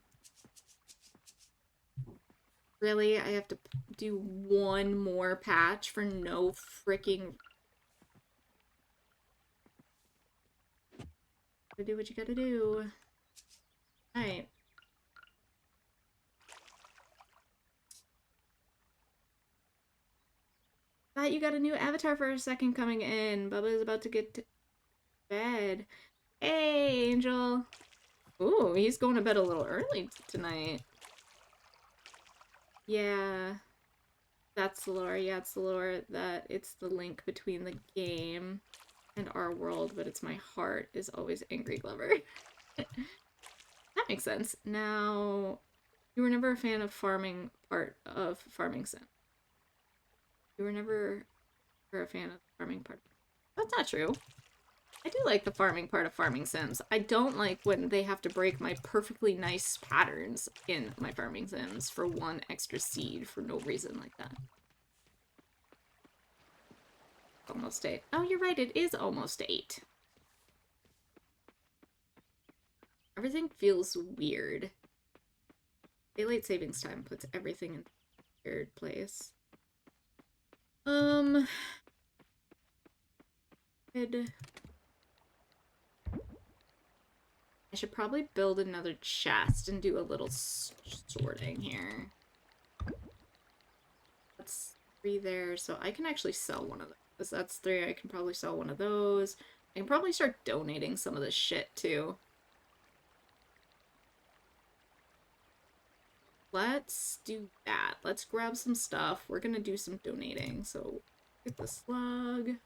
Really? I have to do one more patch for no freaking... Gotta do what you gotta do. Alright. Thought you got a new avatar for a second coming in. Bubba is about to get to bed. Hey, Angel. Ooh, he's going to bed a little early tonight. Yeah. That's the lore. Yeah, it's the lore that it's the link between the game and our world, but it's my heart is always Angry Glover. That makes sense. Now, you were never a fan of farming part of Farming Sim. You were never a fan of the farming part. That's not true. I do like the farming part of Farming Sims. I don't like when they have to break my perfectly nice patterns in my Farming Sims for one extra seed for no reason like that. Almost 8. Oh, you're right, it is almost 8. Everything feels weird. Daylight savings time puts everything in a weird place. I should probably build another chest and do a little sorting here. That's 3 there, so I can actually sell one of those. That's 3, I can probably sell one of those. I can probably start donating some of this shit, too. Let's do that. Let's grab some stuff. We're gonna do some donating, so get the slug.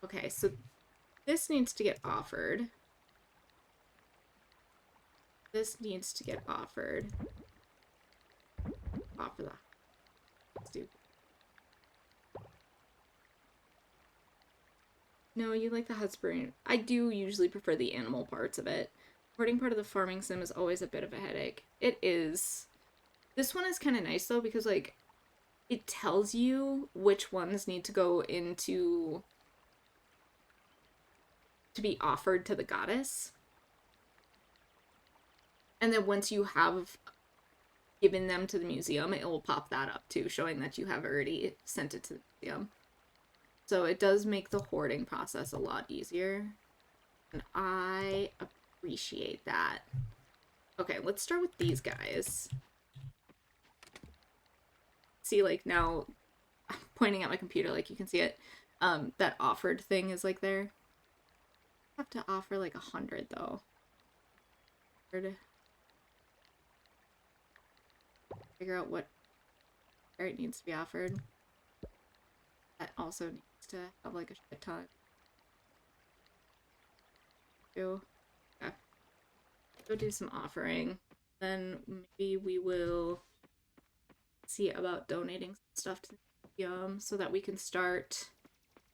Okay, so this needs to get offered. This needs to get offered. Offer that. Let's do. No, you like the husbandry. I do usually prefer the animal parts of it. Porting part of the farming sim is always a bit of a headache. It is. This one is kind of nice though because like it tells you which ones need to go into to be offered to the goddess. And then once you have given them to the museum, it will pop that up too, showing that you have already sent it to the museum. So it does make the hoarding process a lot easier. And I appreciate that. Okay, let's start with these guys. See, like, now, I'm pointing at my computer, like, you can see it. That offered thing is, like, there. I have to offer, like, 100, though. Figure out where it needs to be offered. That also needs to have, like, a shit ton. Okay. Go do some offering. Then maybe we will see about donating stuff to the museum so that we can start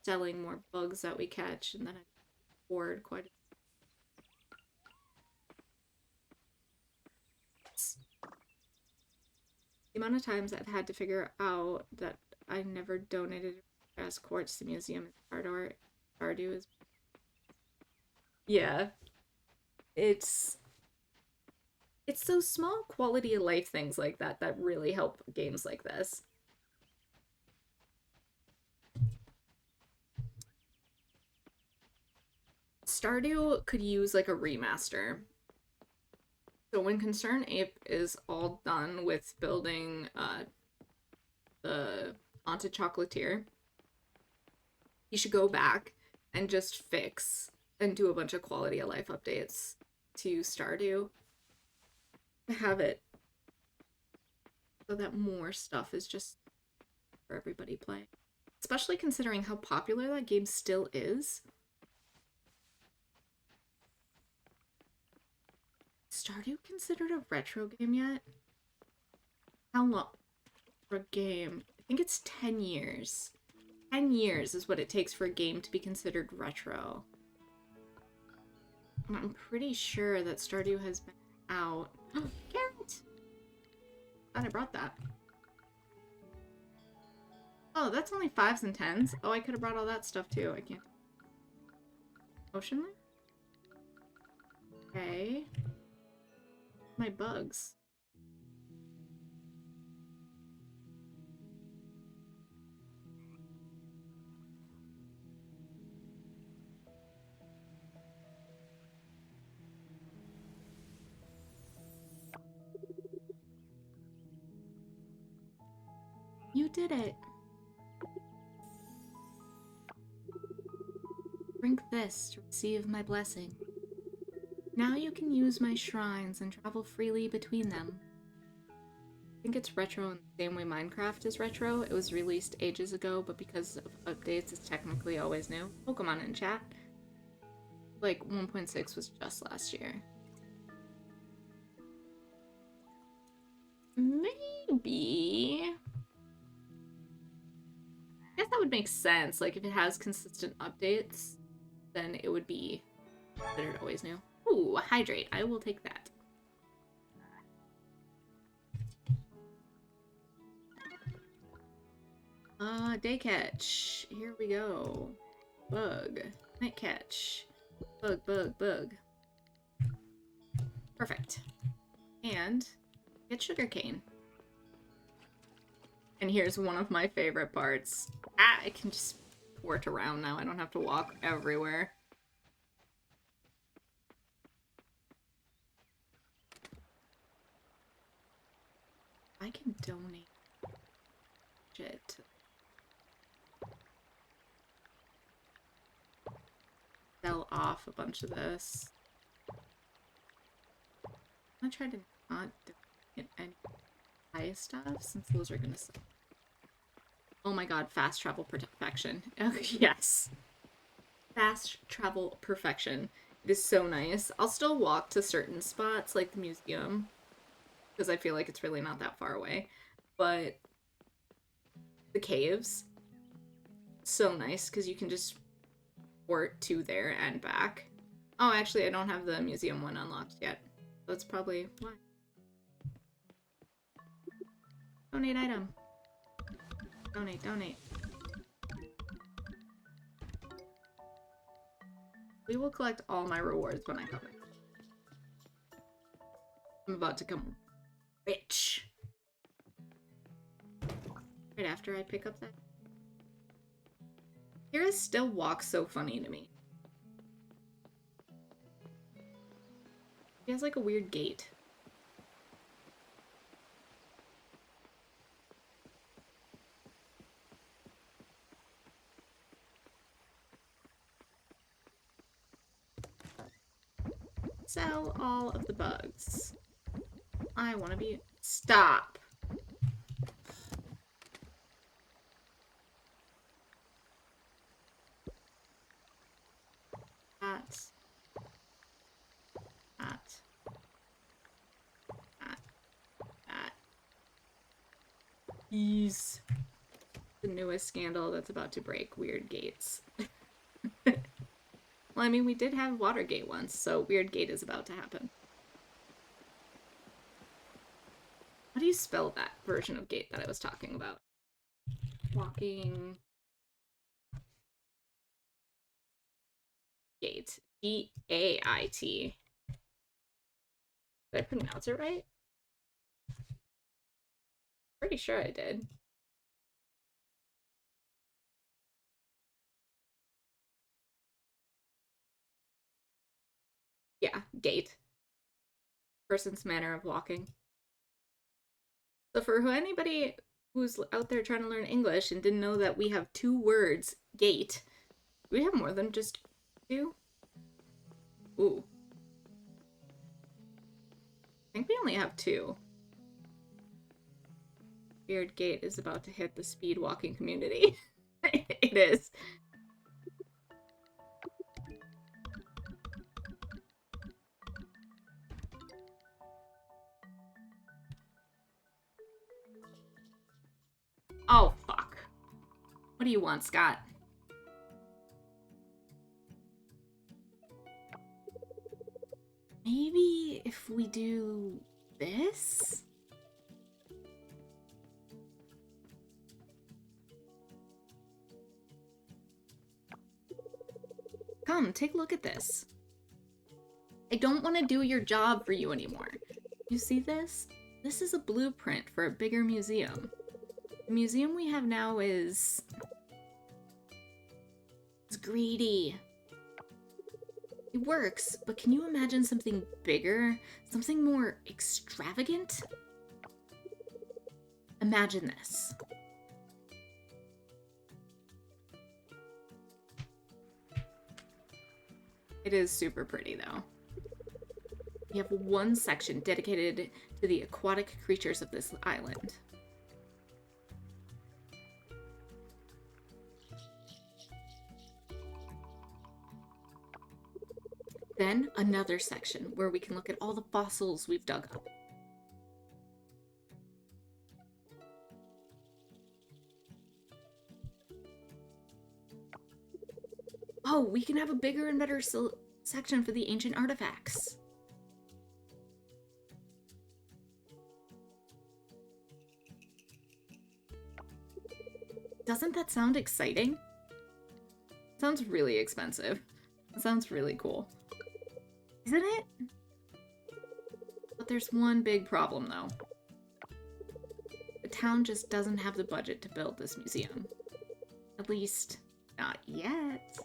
selling more bugs that we catch, and then I hoard quite a the amount of times I've had to figure out that I never donated grass quartz to the museum in Stardew is yeah. It's those small quality of life things like that that really help games like this. Stardew could use like a remaster. So when Concern Ape is all done with building the Haunted Chocolatier, you should go back and just fix and do a bunch of quality of life updates to Stardew to have it so that more stuff is just for everybody playing. Especially considering how popular that game still is. Stardew considered a retro game yet? How long for a game? I think it's 10 years. 10 years is what it takes for a game to be considered retro. And I'm pretty sure that Stardew has been out. Carrot! Thought I brought that. Oh, that's only 5s and 10s. Oh, I could have brought all that stuff too. I can't. Ocean Link? Okay. My bugs. You did it. Drink this to receive my blessing. Now you can use my shrines and travel freely between them. I think it's retro in the same way Minecraft is retro. It was released ages ago, but because of updates, it's technically always new. Pokemon in chat. Like, 1.6 was just last year. Maybe. I guess that would make sense. Like, if it has consistent updates, then it would be considered always new. Ooh, hydrate. I will take that. Day catch. Here we go. Bug. Night catch. Bug, bug, bug. Perfect. And get sugarcane. And here's one of my favorite parts. I can just port around now. I don't have to walk everywhere. I can donate shit. Sell off a bunch of this. I'm gonna try to not donate any high stuff since those are gonna sell. Oh my god, fast travel perfection. Yes. Fast travel perfection. It is so nice. I'll still walk to certain spots like the museum because I feel like it's really not that far away. But the caves, so nice because you can just port to there and back. Oh, actually, I don't have the museum one unlocked yet. That's probably why. Donate item. Donate, donate. We will collect all my rewards when I come in. I'm about to come rich. Right after I pick up that. Kira still walks so funny to me. He has like a weird gait. Sell all of the bugs. I want to be... Stop! That. Ease. The newest scandal that's about to break. Weird gates. Well, I mean, we did have Watergate once, so Weird Gate is about to happen. How do you spell that version of gate that I was talking about? Walking... Gate. G-A-I-T. Did I pronounce it right? Pretty sure I did. Yeah, gait. Person's manner of walking. So for anybody who's out there trying to learn English and didn't know that we have 2 words, gait, we have more than just 2? Ooh. I think we only have 2. Weird Gate is about to hit the speed walking community. It is. Oh, fuck. What do you want, Scott? Maybe if we do this? Come, take a look at this. I don't want to do your job for you anymore. You see this? This is a blueprint for a bigger museum. The museum we have now is greedy. It works, but can you imagine something bigger? Something more extravagant? Imagine this. It is super pretty, though. We have one section dedicated to the aquatic creatures of this island. Then another section where we can look at all the fossils we've dug up. Oh, we can have a bigger and better section for the ancient artifacts. Doesn't that sound exciting? Sounds really expensive. It sounds really cool. Isn't it? But there's one big problem, though. The town just doesn't have the budget to build this museum. At least, not yet.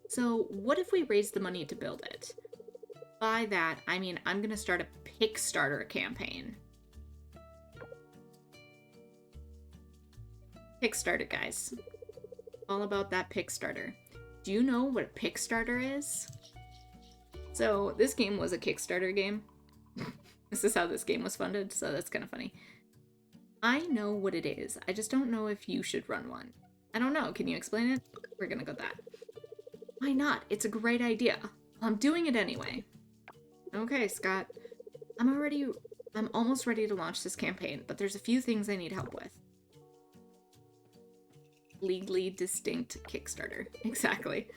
So, what if we raise the money to build it? By that, I mean I'm gonna start a Kickstarter campaign. Kickstarter, guys. All about that Kickstarter. Do you know what a Kickstarter is? So, this game was a Kickstarter game. This is how this game was funded, so that's kind of funny. I know what it is. I just don't know if you should run one. I don't know. Can you explain it? We're gonna go that. Why not? It's a great idea. Well, I'm doing it anyway. Okay, Scott. I'm almost ready to launch this campaign, but there's a few things I need help with. Legally distinct Kickstarter. Exactly.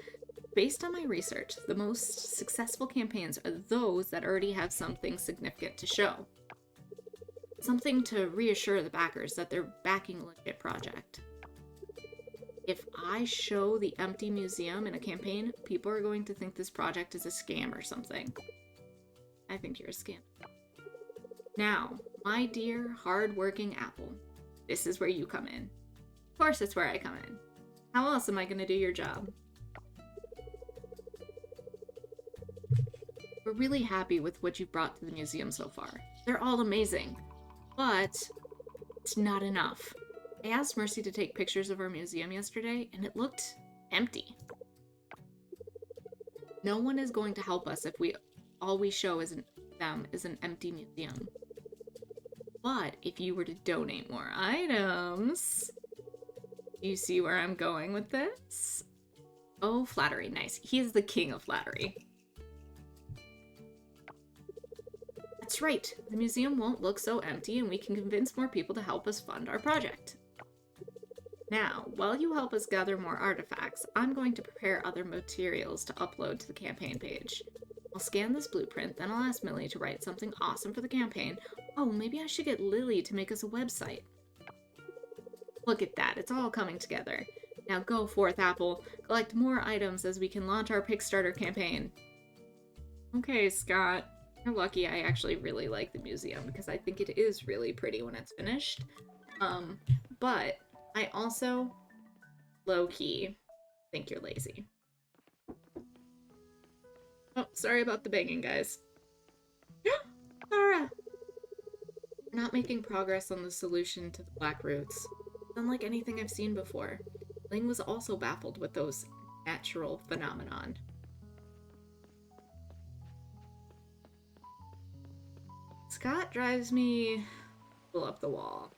Based on my research, the most successful campaigns are those that already have something significant to show. Something to reassure the backers that they're backing a legit project. If I show the empty museum in a campaign, people are going to think this project is a scam or something. I think you're a scam. Now, my dear, hard-working Apple, this is where you come in. Of course it's where I come in. How else am I going to do your job? We're really happy with what you've brought to the museum so far. They're all amazing. But it's not enough. I asked Mercy to take pictures of our museum yesterday, and it looked empty. No one is going to help us if all we show is an empty museum. But if you were to donate more items... Do you see where I'm going with this? Oh, flattery. Nice. He is the king of flattery. That's right. The museum won't look so empty, and we can convince more people to help us fund our project. Now, while you help us gather more artifacts, I'm going to prepare other materials to upload to the campaign page. I'll scan this blueprint, then I'll ask Millie to write something awesome for the campaign. Oh, maybe I should get Lily to make us a website. Look at that, it's all coming together. Now go forth, Apple. Collect more items as we can launch our Kickstarter campaign. Okay, Scott. You're lucky I actually really like the museum, because I think it is really pretty when it's finished. But I also, low-key, think you're lazy. Oh, sorry about the banging, guys. Laura! We're not making progress on the solution to the Black Roots. Unlike anything I've seen before, Ling was also baffled with those natural phenomenon. Scott drives me up the wall.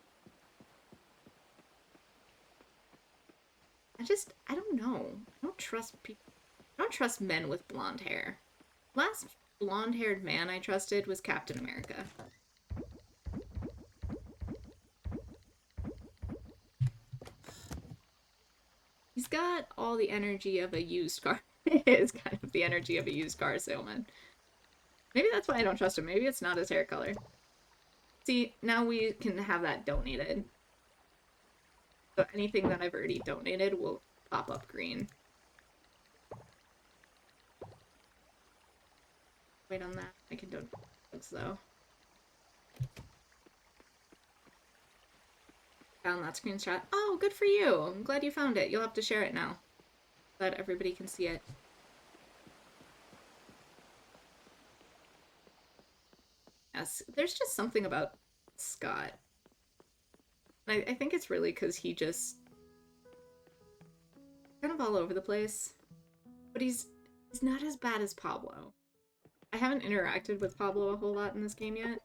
I don't know. I don't trust people. I don't trust men with blonde hair. Last blonde-haired man I trusted was Captain America. He's got all the energy of a used car. It is kind of the energy of a used car salesman. Maybe that's why I don't trust him. Maybe it's not his hair color. See, now we can have that donated. So anything that I've already donated will pop up green. Wait on that. I can donate those though. Found that screenshot. Oh, good for you. I'm glad you found it. You'll have to share it now. So that everybody can see it. Yes, there's just something about Scott. I think it's really because he just kind of all over the place. But he's not as bad as Pablo. I haven't interacted with Pablo a whole lot in this game yet.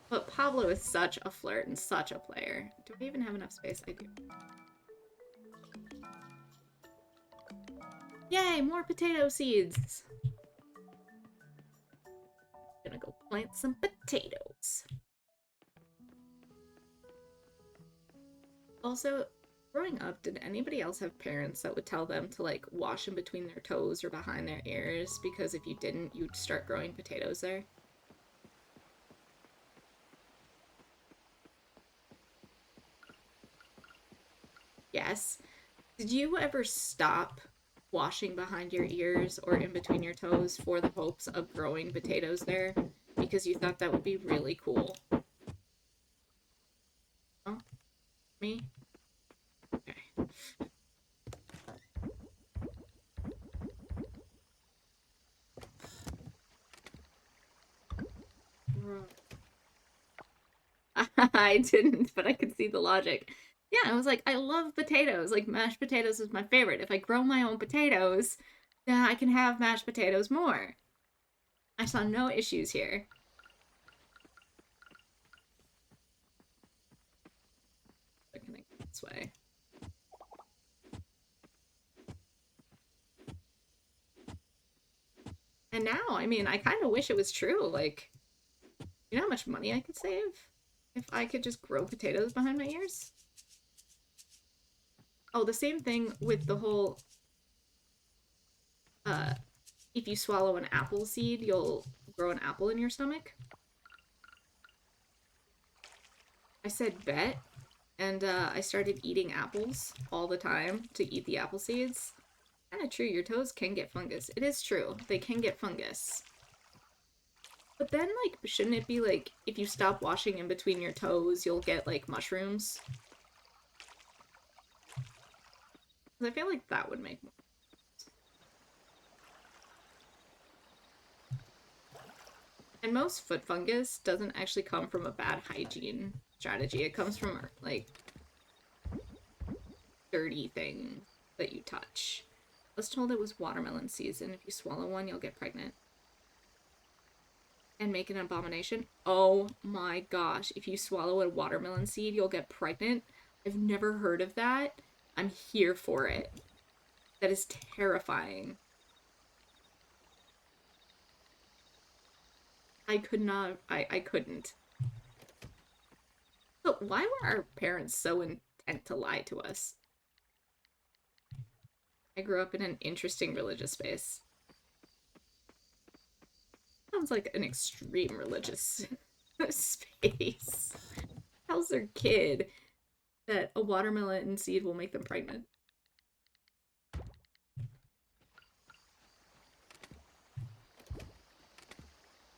But Pablo is such a flirt and such a player. Do I even have enough space? I do. Yay, more potato seeds! Gonna go plant some potatoes. Also, growing up, did anybody else have parents that would tell them to, like, wash in between their toes or behind their ears? Because if you didn't, you'd start growing potatoes there? Yes. Did you ever stop washing behind your ears or in between your toes for the hopes of growing potatoes there? Because you thought that would be really cool. Oh, me? Okay. I didn't, but I could see the logic. Yeah, I was like, I love potatoes. Like, mashed potatoes is my favorite. If I grow my own potatoes, then I can have mashed potatoes more. I saw no issues here. I can go this way. And now, I mean, I kind of wish it was true. Like, you know how much money I could save if I could just grow potatoes behind my ears? Oh, the same thing with the whole, if you swallow an apple seed, you'll grow an apple in your stomach. I said bet, and I started eating apples all the time to eat the apple seeds. Kind of true, your toes can get fungus. It is true, they can get fungus. But then, like, shouldn't it be like, if you stop washing in between your toes, you'll get, like, mushrooms? I feel like that would make more sense. And most foot fungus doesn't actually come from a bad hygiene strategy. It comes from, like, dirty things that you touch. I was told it was watermelon season. If you swallow one, you'll get pregnant. And make an abomination? Oh my gosh. If you swallow a watermelon seed, you'll get pregnant? I've never heard of that. I'm here for it. That is terrifying. I could not. I couldn't. So why were our parents so intent to lie to us? I grew up in an interesting religious space. Sounds like an extreme religious space. Tells their kid that a watermelon seed will make them pregnant.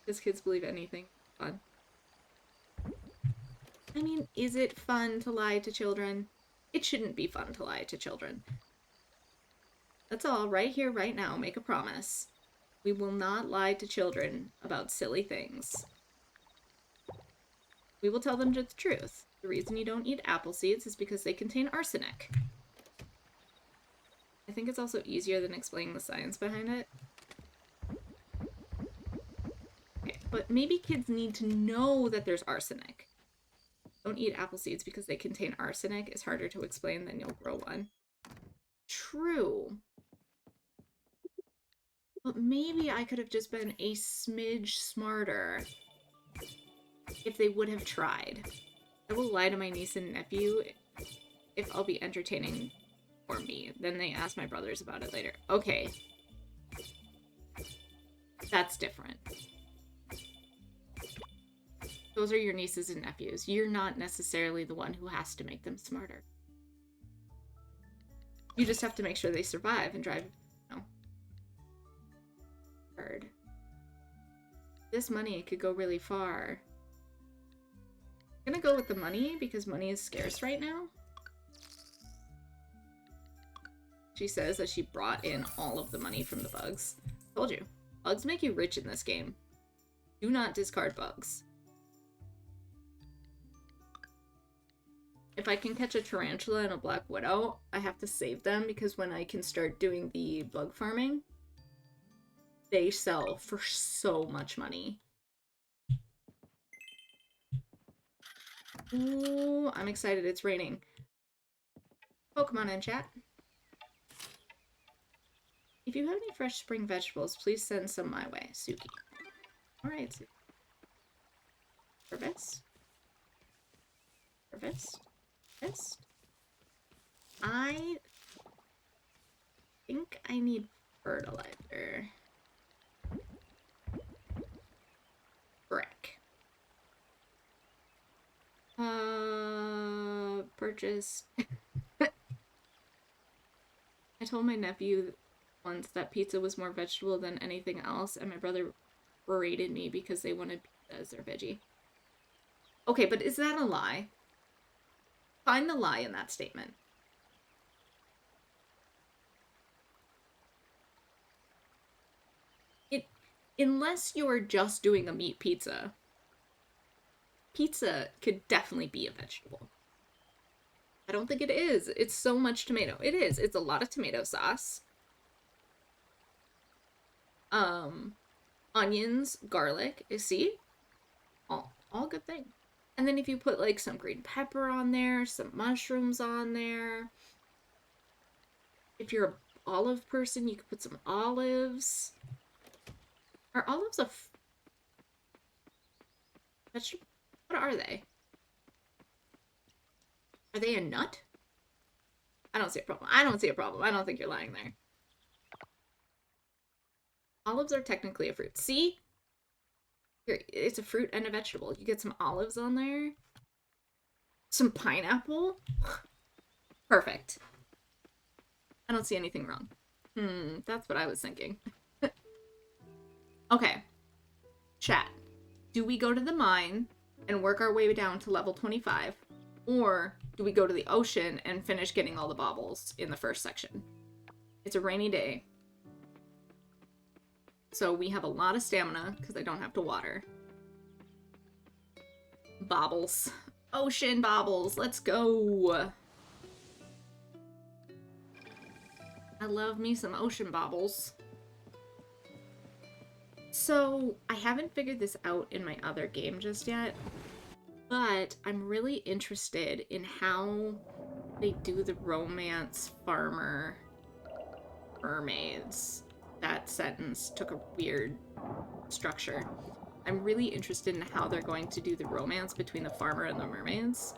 Because kids believe anything. Fun. I mean, is it fun to lie to children? It shouldn't be fun to lie to children. That's all, right here, right now, make a promise. We will not lie to children about silly things. We will tell them the truth. The reason you don't eat apple seeds is because they contain arsenic. I think it's also easier than explaining the science behind it. Okay, but maybe kids need to know that there's arsenic. Don't eat apple seeds because they contain arsenic is harder to explain than you'll grow one. True. But maybe I could have just been a smidge smarter if they would have tried. I will lie to my niece and nephew if I'll be entertaining for me. Then they ask my brothers about it later. Okay. That's different. Those are your nieces and nephews. You're not necessarily the one who has to make them smarter. You just have to make sure they survive and drive, you know, hard. This money could go really far. I'm gonna go with the money because money is scarce right now. She says that she brought in all of the money from the bugs. Told you. Bugs make you rich in this game. Do not discard bugs. If I can catch a tarantula and a black widow, I have to save them because when I can start doing the bug farming, they sell for so much money. Ooh, I'm excited. It's raining. Pokemon in chat. If you have any fresh spring vegetables, please send some my way. Suki. Alright, Suki. Harvest. Harvest. Harvest. I think I need fertilizer. Brick. Purchase. I told my nephew once that pizza was more vegetable than anything else, and my brother berated me because they wanted pizza as their veggie. Okay, but is that a lie? Find the lie in that statement. Unless you're just doing a meat pizza, pizza could definitely be a vegetable. I don't think it is. It's so much tomato. It is. It's a lot of tomato sauce. Onions, garlic. You see? All good things. And then if you put like some green pepper on there, some mushrooms on there. If you're an olive person, you could put some olives. Are olives a vegetable? What are they? Are they a nut? I don't see a problem. I don't see a problem. I don't think you're lying there. Olives are technically a fruit. See? Here, it's a fruit and a vegetable. You get some olives on there. Some pineapple. Perfect. I don't see anything wrong. That's what I was thinking. Okay. Chat. Do we go to the mine and work our way down to level 25? Or do we go to the ocean and finish getting all the baubles in the first section? It's a rainy day. So we have a lot of stamina because I don't have to water. Baubles. Ocean baubles. Let's go. I love me some ocean baubles. So I haven't figured this out in my other game just yet, but I'm really interested in how they do the romance farmer mermaids. That sentence took a weird structure. I'm really interested in how they're going to do the romance between the farmer and the mermaids.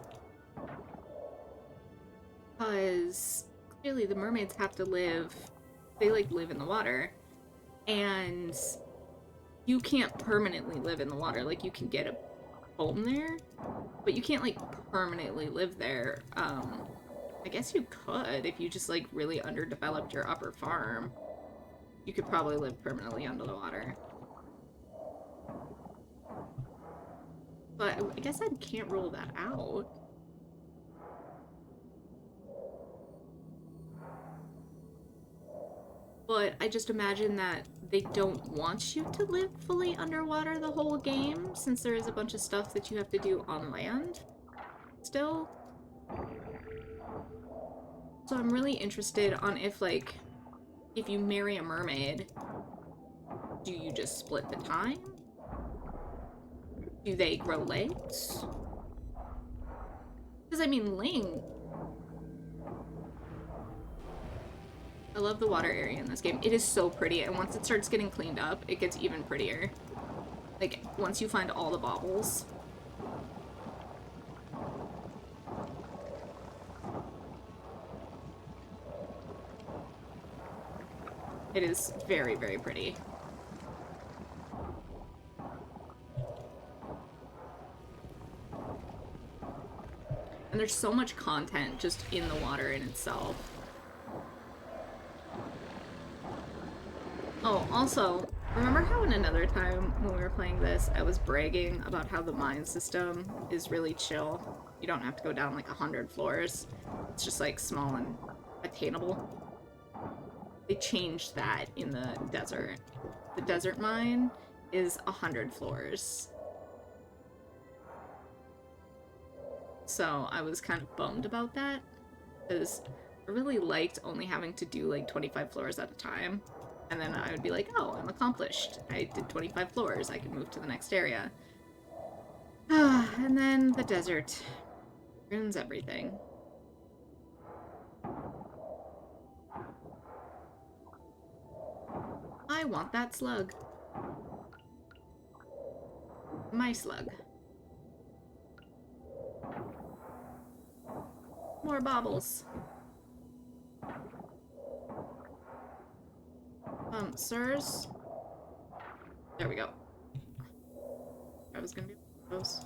Because clearly the mermaids have to live, they like live in the water, and you can't permanently live in the water. Like, you can get a home there, but you can't like permanently live there. I guess you could if you just like really underdeveloped your upper farm. You could probably live permanently under the water. But I guess I can't rule that out. But I just imagine that they don't want you to live fully underwater the whole game, since there is a bunch of stuff that you have to do on land still. So I'm really interested on if, like, if you marry a mermaid, do you just split the time? Do they grow legs? Because, I mean, Ling... I love the water area in this game. It is so pretty, and once it starts getting cleaned up, it gets even prettier. Like, once you find all the baubles. It is very, very pretty. And there's so much content just in the water in itself. Oh, also, remember how in another time when we were playing this, I was bragging about how the mine system is really chill? You don't have to go down like 100 floors. It's just like small and attainable. They changed that in the desert. The desert mine is 100 floors. So I was kind of bummed about that, because I really liked only having to do like 25 floors at a time. And then I would be like, oh, I'm accomplished. I did 25 floors. I can move to the next area. And then the desert ruins everything. I want that slug. My slug. More baubles. Sirs? There we go. I was gonna be close.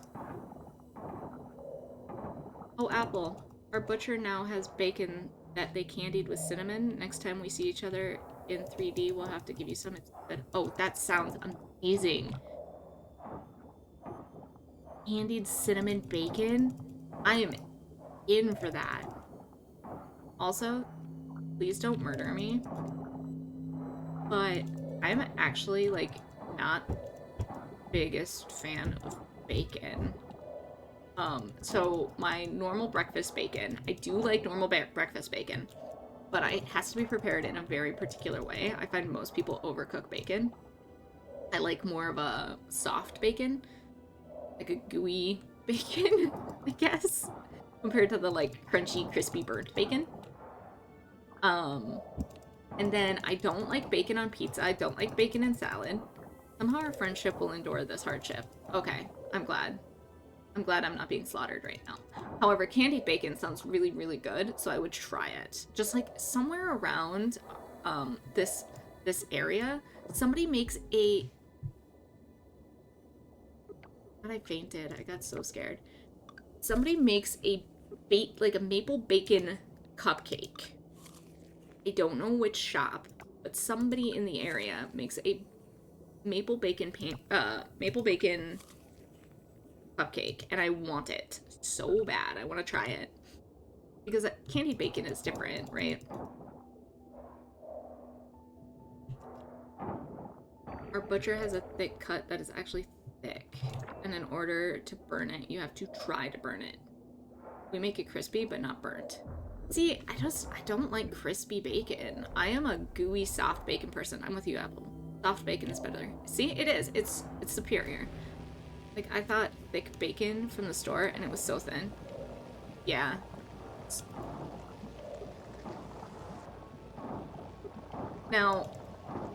Oh, Apple. Our butcher now has bacon that they candied with cinnamon. Next time we see each other in 3D, we'll have to give you some instead. Oh, that sounds amazing. Candied cinnamon bacon? I am in for that. Also, please don't murder me. But I'm actually, like, not the biggest fan of bacon. So my normal breakfast bacon, I do like normal breakfast bacon, but it has to be prepared in a very particular way. I find most people overcook bacon. I like more of a soft bacon, like a gooey bacon, I guess, compared to the, like, crunchy, crispy, burnt bacon. And then I don't like bacon on pizza. I don't like bacon in salad. Somehow our friendship will endure this hardship. Okay, I'm glad. I'm glad I'm not being slaughtered right now. However, candied bacon sounds really, really good, so I would try it. Just like somewhere around this area, somebody makes a... God, I fainted. I got so scared. Somebody makes a maple bacon cupcake. I don't know which shop, but somebody in the area makes a maple bacon cupcake, and I want it so bad. I want to try it because candied bacon is different, right? Our butcher has a thick cut that is actually thick, and in order to burn it, you have to try to burn it. We make it crispy, but not burnt. See, I don't like crispy bacon. I am a gooey, soft bacon person. I'm with you, Apple. Soft bacon is better. See, it is. It's superior. Like, I thought thick bacon from the store, and it was so thin. Yeah. Now,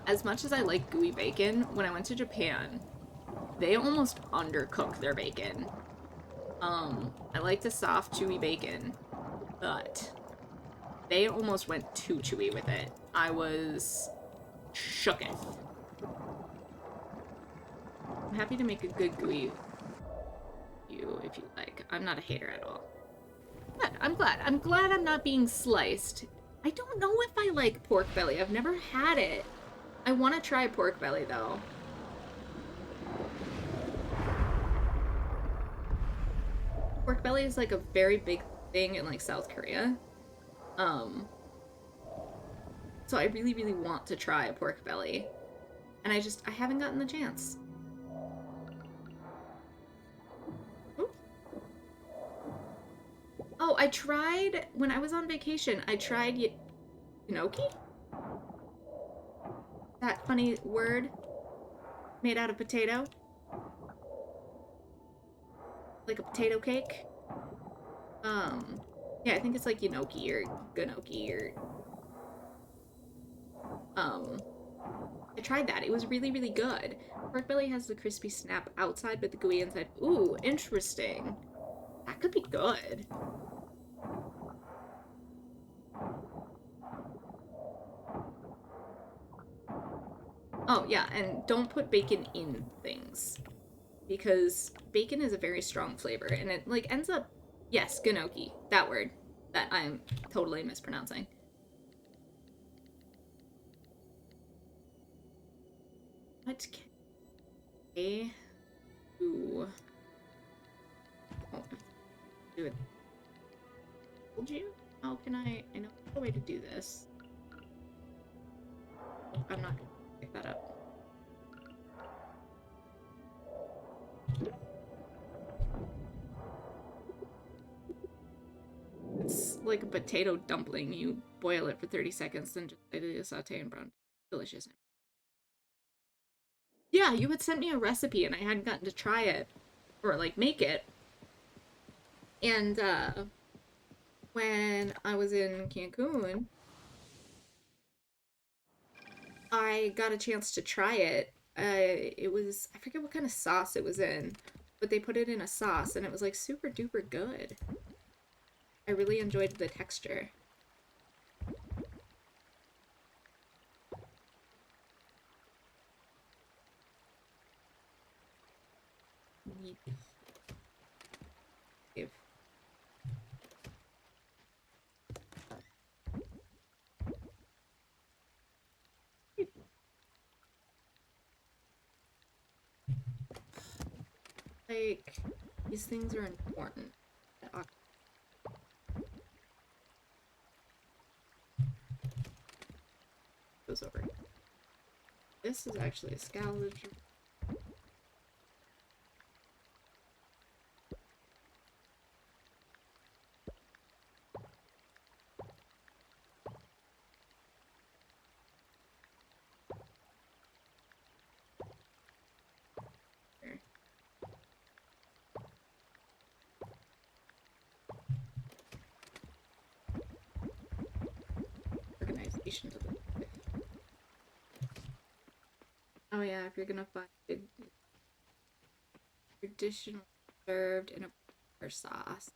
as much as I like gooey bacon, when I went to Japan, they almost undercook their bacon. I like the soft, chewy bacon, but they almost went too chewy with it. I was shooketh. I'm happy to make a good gooey you if you like. I'm not a hater at all. But I'm glad. I'm glad I'm not being sliced. I don't know if I like pork belly. I've never had it. I want to try pork belly though. Pork belly is like a very big thing in like South Korea. So I really, really want to try a pork belly. And I haven't gotten the chance. Ooh. Oh, I tried, when I was on vacation, I tried gnocchi? That funny word made out of potato. Like a potato cake. Yeah, I think it's like gnocchi or gnocchi or... I tried that. It was really, really good. Pork belly has the crispy snap outside, but the gooey inside. Ooh, interesting. That could be good. Oh, yeah, and don't put bacon in things. Because bacon is a very strong flavor, and it, like, ends up Yes, gnocchi. That word that I'm totally mispronouncing. What can I do? Oh, do it. Told you? How can I know the way to do this. I'm not gonna pick that up. It's like a potato dumpling. You boil it for 30 seconds, then just let it saute and brown. Delicious. Yeah, you had sent me a recipe and I hadn't gotten to try it or like make it. And when I was in Cancun, I got a chance to try it. It was, I forget what kind of sauce it was in, but they put it in a sauce and it was like super duper good. I really enjoyed the texture. Like, these things are important. Goes over. This is actually a scallop. Organization to the. Oh yeah, if you're gonna find it, traditional served in a butter sauce.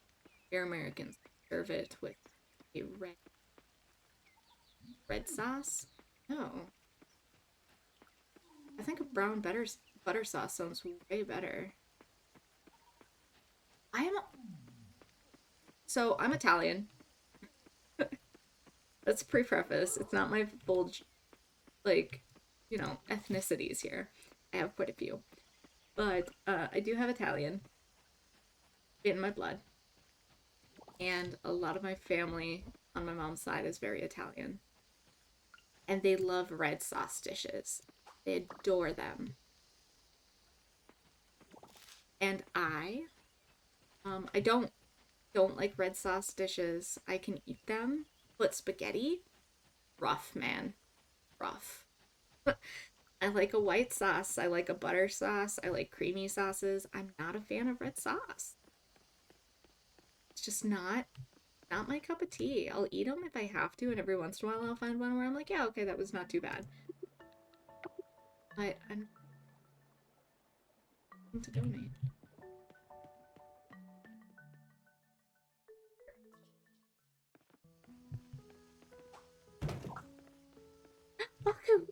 Here Americans serve it with a red sauce. No, I think a brown butter sauce sounds way better. I am I'm Italian. Let's pre-preface. It's not my full like ethnicities here. I have quite a few, but I do have Italian in my blood, and a lot of my family on my mom's side is very Italian, and they love red sauce dishes. They adore them, and I don't like red sauce dishes. I can eat them, but spaghetti, rough, man, rough. I like a white sauce. I like a butter sauce. I like creamy sauces. I'm not a fan of red sauce. It's just not my cup of tea. I'll eat them if I have to, and every once in a while I'll find one where I'm like, yeah, okay, that was not too bad. But I'm going to donate. Welcome.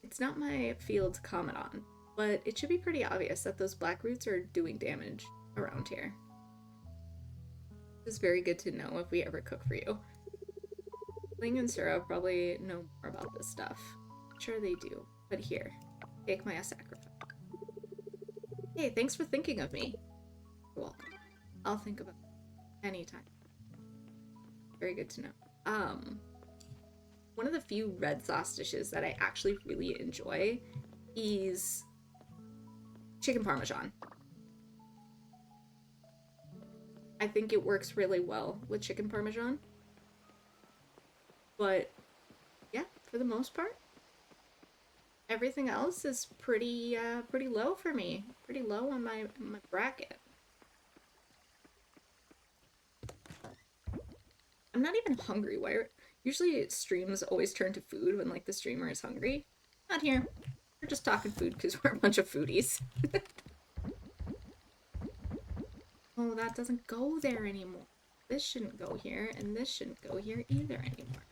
It's not my field to comment on, but it should be pretty obvious that those black roots are doing damage around here. It's very good to know if we ever cook for you. Ling and Sura probably know more about this stuff. Sure they do, but here, take my sacrifice. Hey, thanks for thinking of me. You're welcome. I'll think about it anytime. Very good to know. One of the few red sauce dishes that I actually really enjoy is chicken parmesan. I think it works really well with chicken parmesan. But yeah, for the most part, everything else is pretty low for me. Pretty low on my bracket. I'm not even hungry. Usually streams always turn to food when like the streamer is hungry. Not here. We're just talking food because we're a bunch of foodies. Oh, that doesn't go there anymore. This shouldn't go here, and this shouldn't go here either anymore.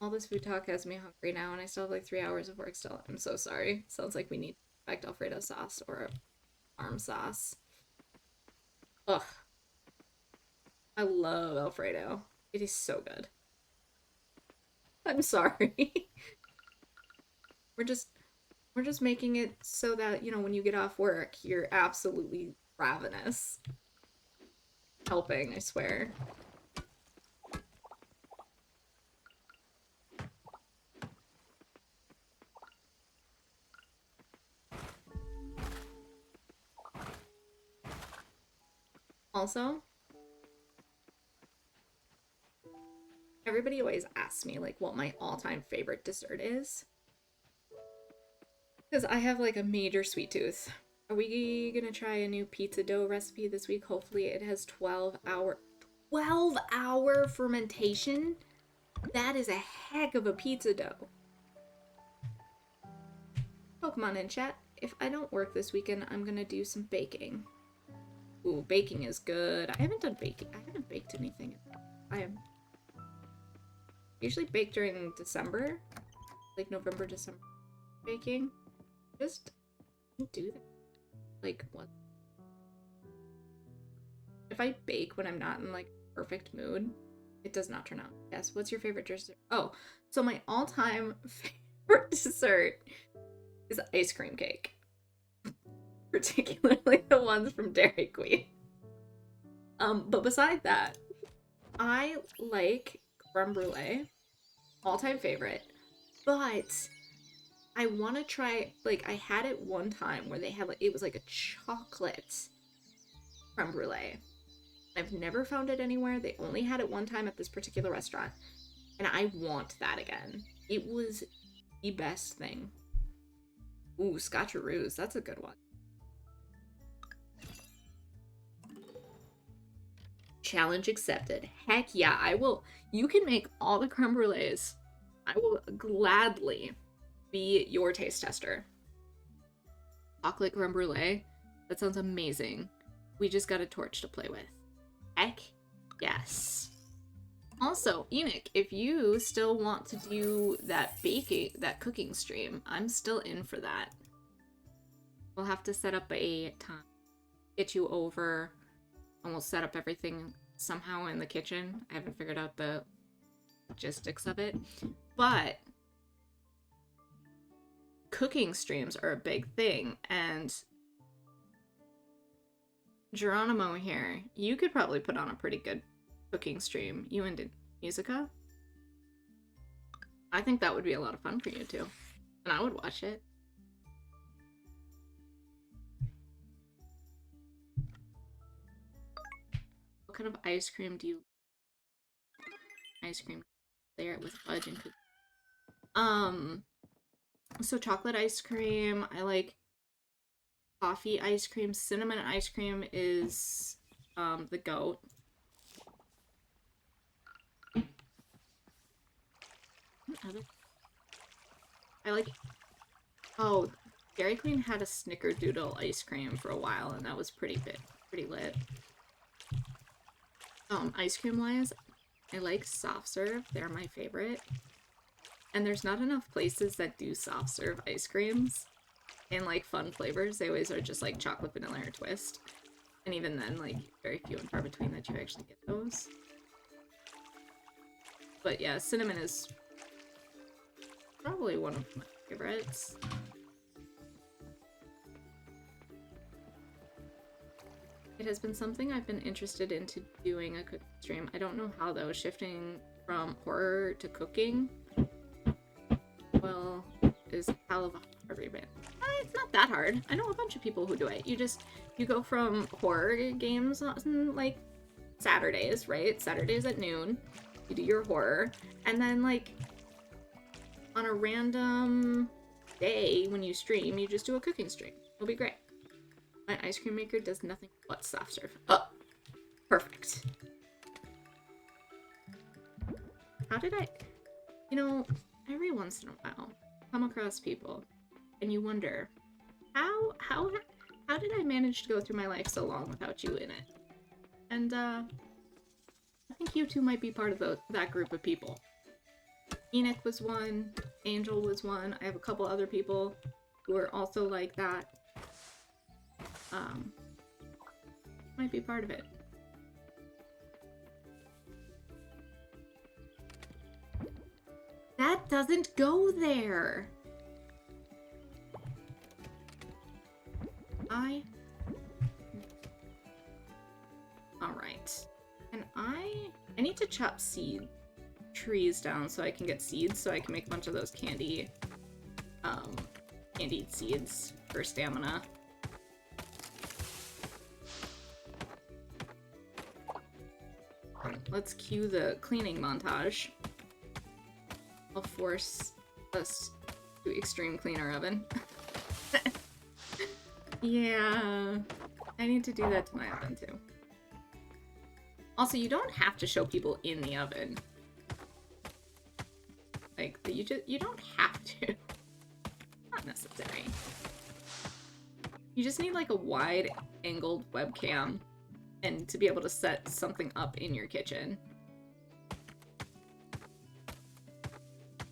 All this food talk has me hungry now, and I still have like 3 hours of work still. I'm so sorry. Sounds like we need perfect Alfredo sauce or farm sauce. Ugh. I love Alfredo. It is so good. I'm sorry. we're just we're just making it so that, when you get off work, you're absolutely ravenous. Helping, I swear. Also, everybody always asks me like what my all-time favorite dessert is. Because I have like a major sweet tooth. Are we gonna try a new pizza dough recipe this week? Hopefully it has 12-hour fermentation. That is a heck of a pizza dough. Pokemon in chat. If I don't work this weekend, I'm gonna do some baking. Ooh, baking is good. I haven't done baking. I haven't baked anything. I am usually bake during December, like November, December baking. Just don't do that. Like what? If I bake when I'm not in like perfect mood, it does not turn out. Yes. What's your favorite dessert? Oh, so my all-time favorite dessert is ice cream cake. Particularly the ones from Dairy Queen. But beside that, I like creme brulee, all-time favorite. But I want to try, like, I had it one time where they had, like, it was like a chocolate creme brulee. I've never found it anywhere. They only had it one time at this particular restaurant. And I want that again. It was the best thing. Ooh, scotcheroos. That's a good one. Challenge accepted. Heck yeah, I will. You can make all the creme brulees. I will gladly be your taste tester. Chocolate creme brulee. That sounds amazing. We just got a torch to play with. Heck yes. Also, Enoch, if you still want to do that cooking stream, I'm still in for that. We'll have to set up a time. Get you over, and we'll set up everything somehow in the kitchen. I haven't figured out the logistics of it. But cooking streams are a big thing, and Geronimo here, you could probably put on a pretty good cooking stream. You and Musica? I think that would be a lot of fun for you too. And I would watch it. What kind of ice cream do you ice cream there with fudge and cookies? So chocolate ice cream, I like coffee ice cream. Cinnamon ice cream is the goat. I like, oh, Dairy Queen had a snickerdoodle ice cream for a while, and that was pretty lit. Ice cream wise, I like soft serve. They're my favorite. And there's not enough places that do soft serve ice creams in like fun flavors. They always are just like chocolate, vanilla, or twist. And even then, like, very few and far between that you actually get those. But yeah, cinnamon is probably one of my favorites. It has been something I've been interested into doing a cooking stream. I don't know how though, shifting from horror to cooking, well, is a hell of a hard remit. It's not that hard. I know a bunch of people who do it. You go from horror games on like Saturdays, right? Saturdays at noon, you do your horror, and then like on a random day when you stream, you just do a cooking stream. It'll be great. My ice cream maker does nothing but soft serve. Oh, perfect. How did I, every once in a while, come across people, and you wonder, how did I manage to go through my life so long without you in it? And I think you two might be part of that group of people. Enoch was one. Angel was one. I have a couple other people who are also like that. Might be part of it. That doesn't go there. Alright. And I need to chop seed trees down so I can get seeds so I can make a bunch of those candied seeds for stamina. Let's cue the cleaning montage. I'll force us to extreme clean our oven. Yeah, I need to do that to my oven too. Also, you don't have to show people in the oven. Like, you don't have to. Not necessary. You just need like a wide-angled webcam and to be able to set something up in your kitchen.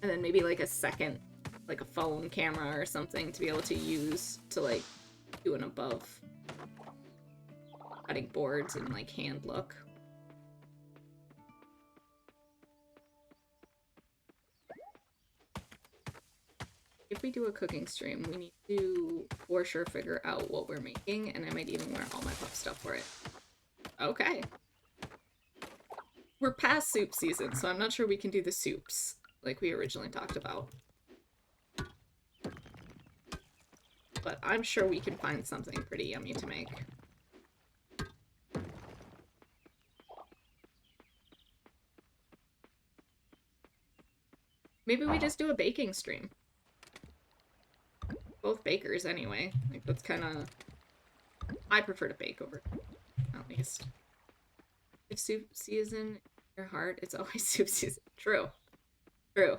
And then maybe like a second, like a phone camera or something to be able to use to like do an above cutting boards and like hand look. If we do a cooking stream, we need to for sure figure out what we're making, and I might even wear all my puff stuff for it. Okay. We're past soup season, so I'm not sure we can do the soups like we originally talked about. But I'm sure we can find something pretty yummy to make. Maybe we just do a baking stream. Both bakers anyway. Like, that's kind of... I prefer to bake over, at least. If soup season in your heart, it's always soup season. True. True.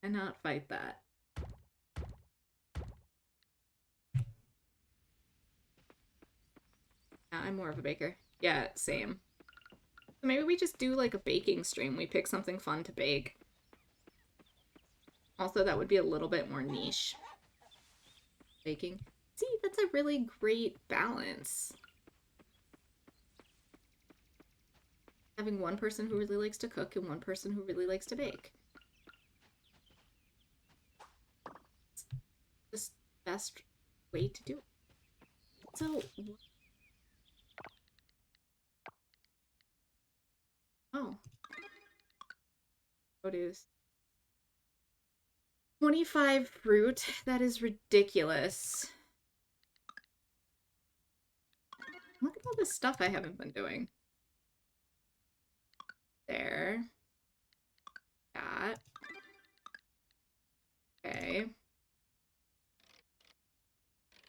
Cannot fight that. Yeah, I'm more of a baker. Yeah, same. So maybe we just do like a baking stream. We pick something fun to bake. Also, that would be a little bit more niche. Baking. See, that's a really great balance. Having one person who really likes to cook and one person who really likes to bake. It's the best way to do it. So... Oh. Produce. 25 fruit? That is ridiculous. Look at all this stuff I haven't been doing. There. That. Okay.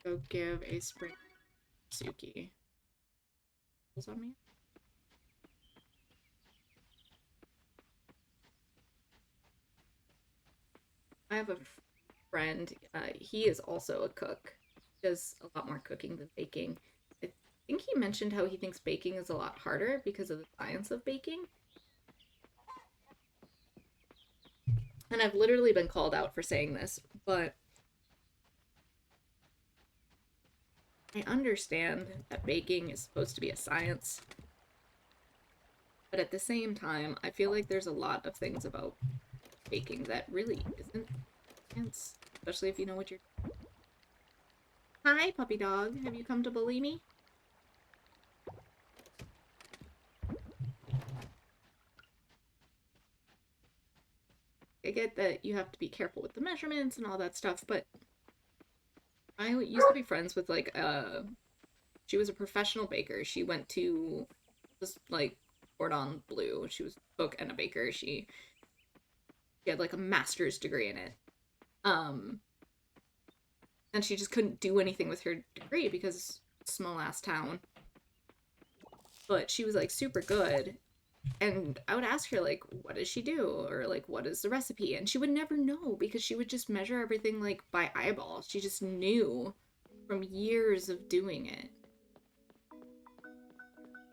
Go give a spring Suki. What's on me? I have a friend. He is also a cook. He does a lot more cooking than baking. I think he mentioned how he thinks baking is a lot harder because of the science of baking. And I've literally been called out for saying this, but I understand that baking is supposed to be a science. But at the same time, I feel like there's a lot of things about baking that really isn't science, especially if you know what you're doing. Hi, puppy dog. Have you come to bully me? I get that you have to be careful with the measurements and all that stuff, but I used to be friends with, like, she was a professional baker. She went to, just, like, Cordon Bleu. She was a cook and a baker. She had, like, a master's degree in it. And she just couldn't do anything with her degree because small-ass town. But she was, like, super good. And I would ask her, like, what does she do? Or, like, what is the recipe? And she would never know because she would just measure everything, like, by eyeball. She just knew from years of doing it.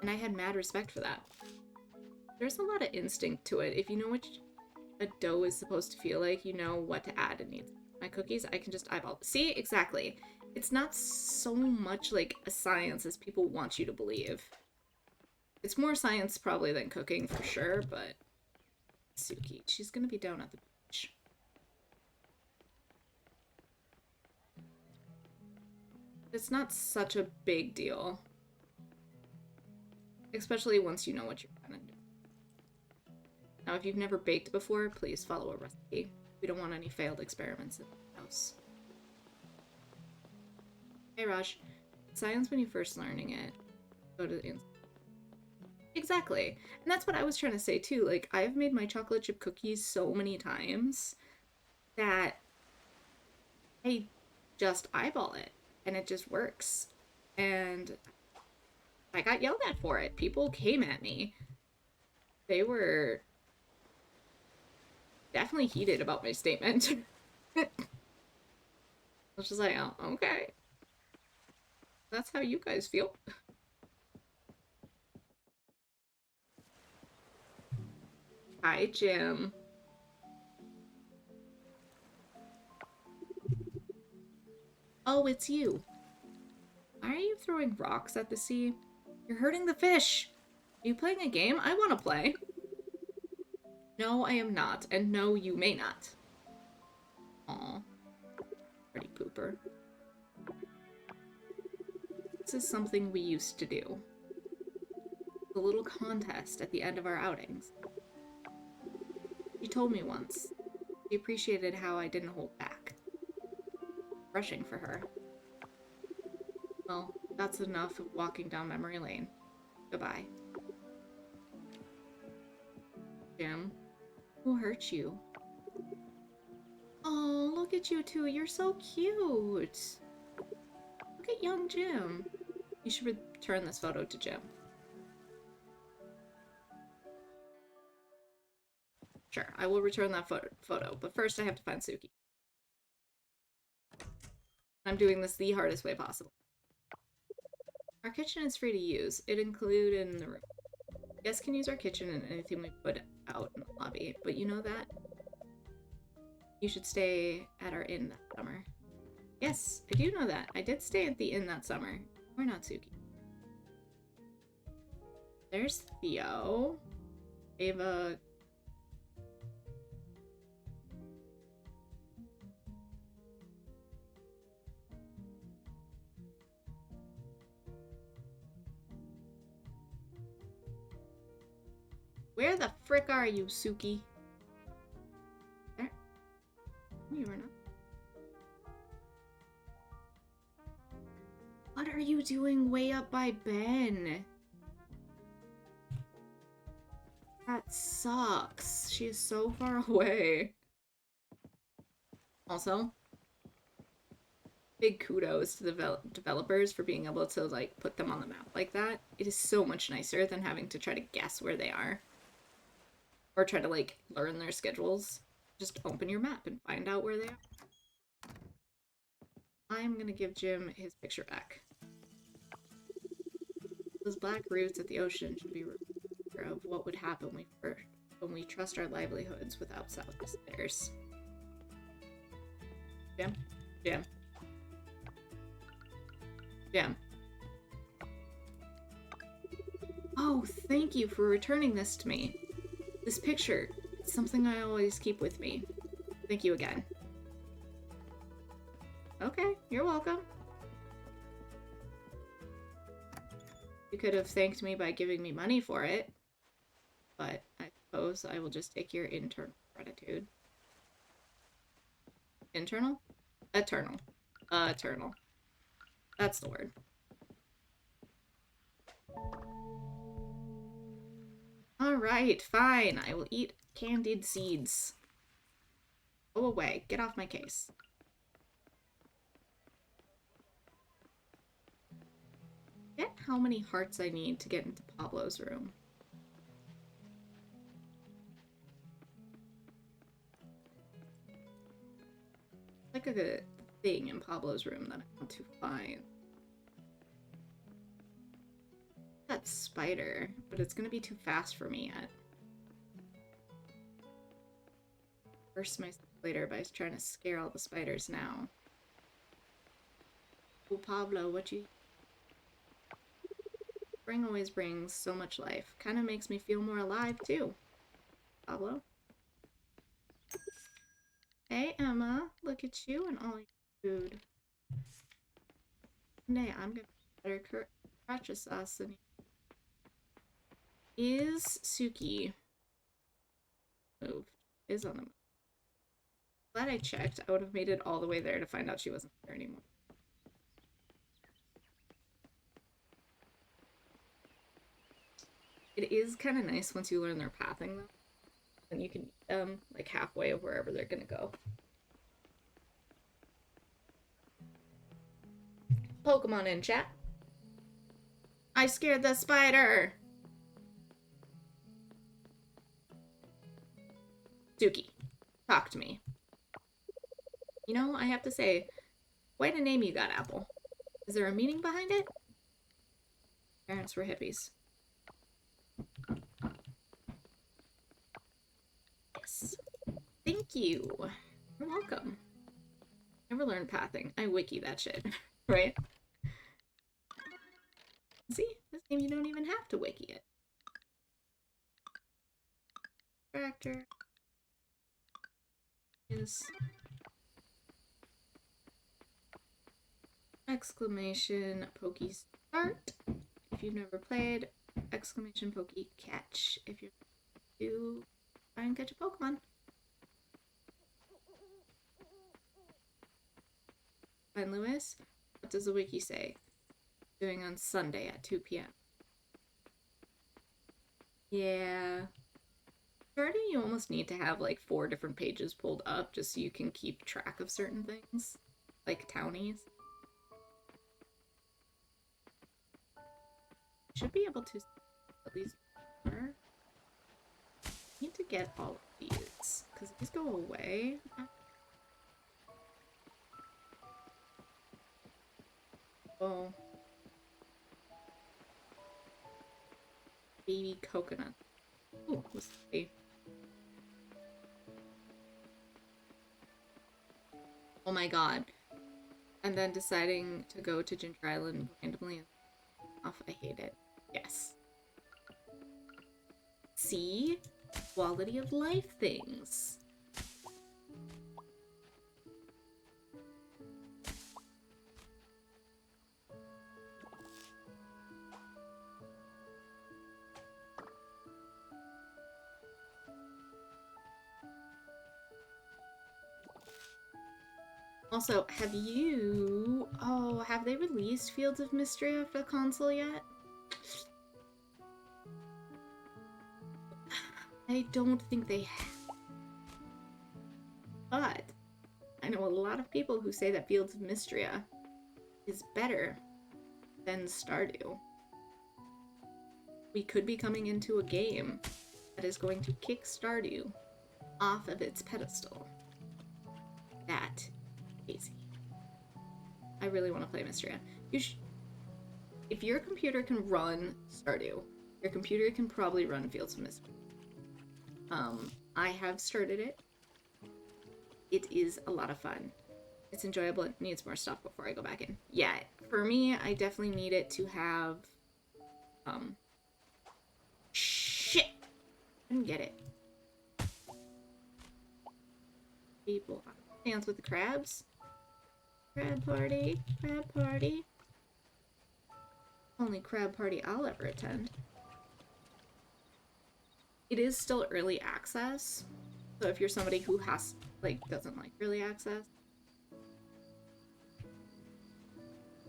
And I had mad respect for that. There's a lot of instinct to it. If you know what a dough is supposed to feel like, you know what to add and needs. My cookies, I can just eyeball. See? Exactly. It's not so much like a science as people want you to believe. It's more science probably than cooking for sure, but Suki, she's gonna be down at the beach. It's not such a big deal. Especially once you know what you're gonna do. Now, if you've never baked before, please follow a recipe. We don't want any failed experiments in the house. Hey, Raj. Science when you're first learning it. Go to the Exactly. And that's what I was trying to say, too. Like, I've made my chocolate chip cookies so many times that I just eyeball it. And it just works. And I got yelled at for it. People came at me. They were definitely heated about my statement. I was just like, oh, okay. That's how you guys feel. Hi, Jim. Oh, it's you. Why are you throwing rocks at the sea? You're hurting the fish. Are you playing a game? I want to play. No, I am not. And no, you may not. Aw. Pretty pooper. This is something we used to do. A little contest at the end of our outings. She told me once. She appreciated how I didn't hold back. Rushing for her. Well, that's enough of walking down memory lane. Goodbye. Jim, who hurt you? Oh, look at you two. You're so cute. Look at young Jim. You should return this photo to Jim. Sure, I will return that photo, but first I have to find Suki. I'm doing this the hardest way possible. Our kitchen is free to use. It included in the room. Guests can use our kitchen and anything we put out in the lobby, but you know that? You should stay at our inn that summer. Yes, I do know that. I did stay at the inn that summer. We're not Suki. There's Theo. Ava. Where the frick are you, Suki? There. You were not. What are you doing way up by Ben? That sucks. She is so far away. Also, big kudos to the developers for being able to, like, put them on the map like that. It is so much nicer than having to try to guess where they are. Or try to, like, learn their schedules. Just open your map and find out where they are. I'm gonna give Jim his picture back. Those black roots at the ocean should be aware of what would happen when we trust our livelihoods without outsiders. Jim? Jim? Jim? Oh, thank you for returning this to me. This picture, it's something I always keep with me. Thank you again. Okay, you're welcome. You could have thanked me by giving me money for it, but I suppose I will just take your internal gratitude. Internal? Eternal. Eternal. That's the word. Alright, fine. I will eat candied seeds. Go away. Get off my case. Get how many hearts I need to get into Pablo's room. Like a thing in Pablo's room that I want to find. That spider, but it's gonna be too fast for me yet. curse myself later by trying to scare all the spiders now. Oh, Pablo, what you... Spring always brings so much life. Kind of makes me feel more alive, too. Pablo? Hey, Emma. Look at you and all your food. One day I'm gonna better crutcha sauce than you. Is Suki moved? Is on the move. Glad I checked. I would have made it all the way there to find out she wasn't there anymore. It is kind of nice once you learn their pathing, though. And you can meet them, like, halfway of wherever they're gonna go. Pokemon in chat. I scared the spider! Suki, talk to me. You know, I have to say, quite a name you got, Apple. Is there a meaning behind it? Parents were hippies. Yes. Thank you. You're welcome. Never learned pathing. I wiki that shit, right? See? This game you don't even have to wiki it. Tractor is exclamation pokey start. If you've never played, exclamation pokey catch. If you're to try and catch a Pokemon. Fine, Lewis. What does the wiki say? Doing on Sunday at 2 p.m. Yeah. Starting, you almost need to have like 4 different pages pulled up just so you can keep track of certain things, like townies. Should be able to at least more. Need to get all of these because these go away. Oh, baby coconut. Ooh, let's see. Oh my god. And then deciding to go to Ginger Island randomly off. I hate it. Yes. See? Quality of life things. Also, have they released Fields of Mystery for the console yet? I don't think they have. But I know a lot of people who say that Fields of Mystria is better than Stardew. We could be coming into a game that is going to kick Stardew off of its pedestal. That easy. I really want to play Mystria. If your computer can run Stardew, your computer can probably run Fields of Mystria. I have started it. It is a lot of fun. It's enjoyable. It needs more stuff before I go back in. Yeah, for me, I definitely need it to have, shit! I didn't get it. People dance with the crabs. Crab party. Crab party. Only crab party I'll ever attend. It is still early access. So if you're somebody who doesn't like early access,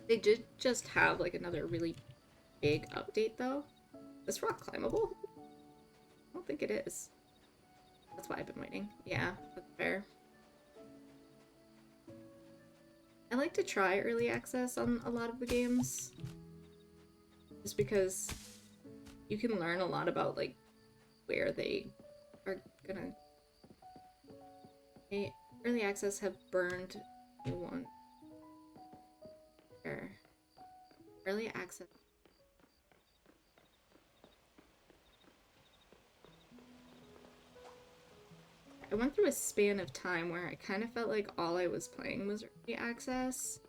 they did just have another really big update though. This rock climbable? I don't think it is. That's why I've been waiting. Yeah, that's fair. I like to try early access on a lot of the games. Just because you can learn a lot about where they are gonna... Early access have burned new one. There. Early access. I went through a span of time where I kind of felt like all I was playing was early access.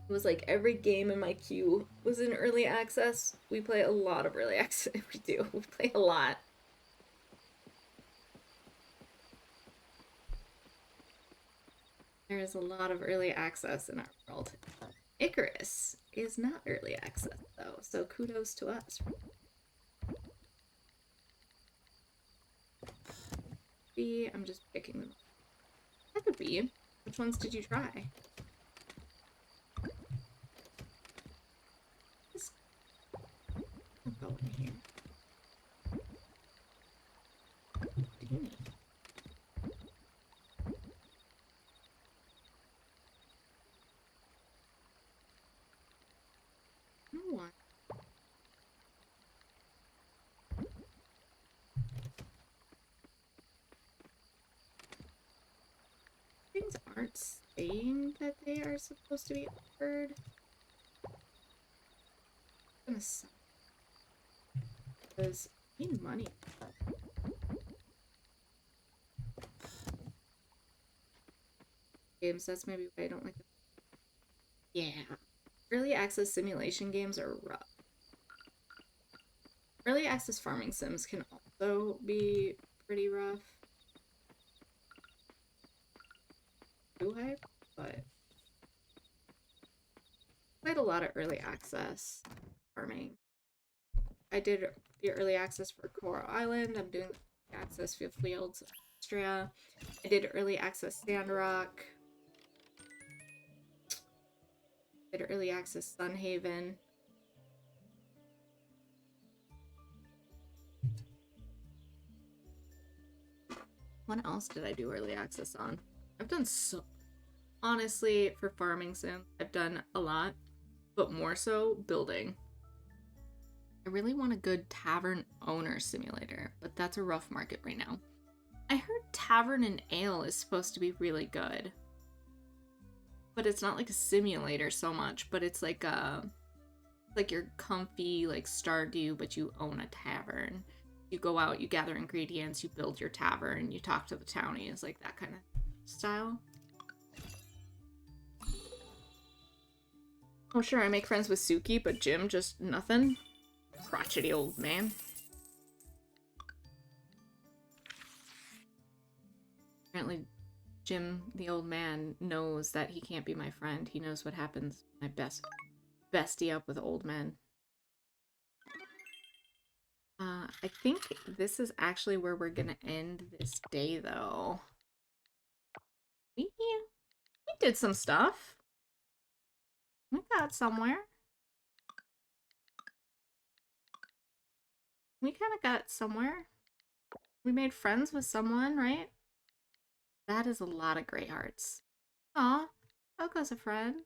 It was like every game in my queue was in early access. We play a lot of early access. We do. We play a lot. There is a lot of early access in our world. Icarus is not early access though, so kudos to us. B, I'm just picking them. That could be. Which ones did you try? Just go in here. What do you need? No one. Things aren't saying that they are supposed to be offered. I'm gonna suck. Because I need money. Games, that's maybe why I don't like them. Yeah. Early access simulation games are rough. Early access farming sims can also be pretty rough. Too hype, but played a lot of early access farming. I did the early access for Coral Island. I'm doing the access for Fields, Austria. I did early access Sandrock. I did early access Sunhaven. What else did I do early access on? I've done so... Honestly, for farming sims, I've done a lot, but more so building. I really want a good tavern owner simulator, but that's a rough market right now. I heard Tavern and Ale is supposed to be really good. But it's not like a simulator so much, but it's like a... like you're comfy, like Stardew, but you own a tavern. You go out, you gather ingredients, you build your tavern, you talk to the townies, like that kind of style. Oh sure, I make friends with Suki, but Jim just nothing. Crotchety old man. Apparently Jim, the old man, knows that he can't be my friend. He knows what happens when I bestie up with old men. I think this is actually where we're gonna end this day, though. We did some stuff. We got somewhere. We kind of got somewhere. We made friends with someone, right? That is a lot of gray hearts. Aw, Coco's a friend.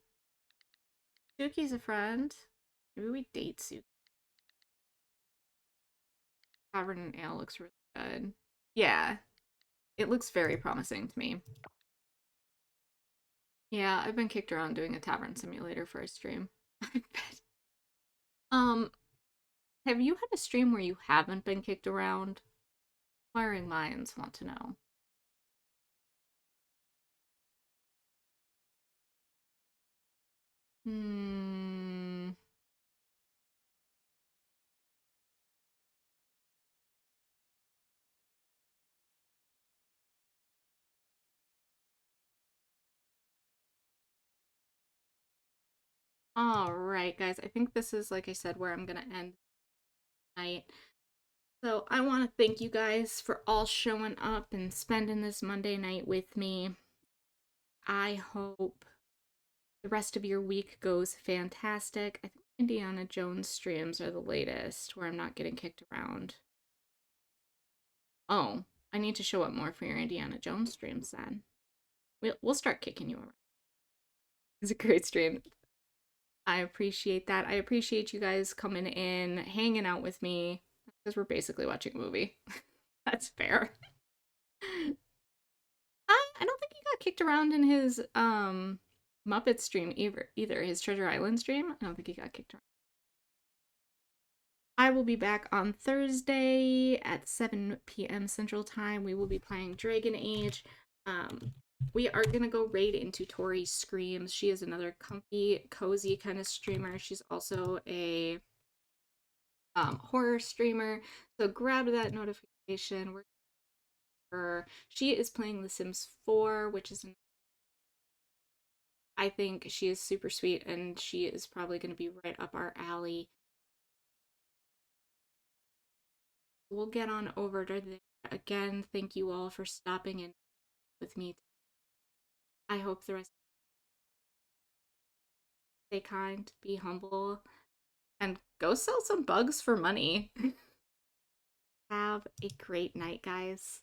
Suki's a friend. Maybe we date Suki. Tavern and Ale looks really good. Yeah, it looks very promising to me. Yeah, I've been kicked around doing a tavern simulator for a stream. I bet. Um, have you had a stream where you haven't been kicked around? Inquiring minds want to know. Hmm. All right, guys. I think this is, like I said, where I'm gonna end tonight. So I want to thank you guys for all showing up and spending this Monday night with me. I hope the rest of your week goes fantastic. I think Indiana Jones streams are the latest where I'm not getting kicked around. Oh, I need to show up more for your Indiana Jones streams then. We'll start kicking you around. It's a great stream. I appreciate that. I appreciate you guys coming in, hanging out with me, because we're basically watching a movie. That's fair. I don't think he got kicked around in his Muppet stream either. His Treasure Island stream. I don't think he got kicked around. I will be back on Thursday at 7 p.m. Central Time. We will be playing Dragon Age. Um, we are gonna go raid into Tori Screams. She is another comfy, cozy kind of streamer. She's also a horror streamer. So grab that notification. She is playing The Sims 4, which is I think she is super sweet and she is probably going to be right up our alley. We'll get on over to there. Again, thank you all for stopping in with me. I hope the rest stay kind, be humble, and go sell some bugs for money. Have a great night, guys.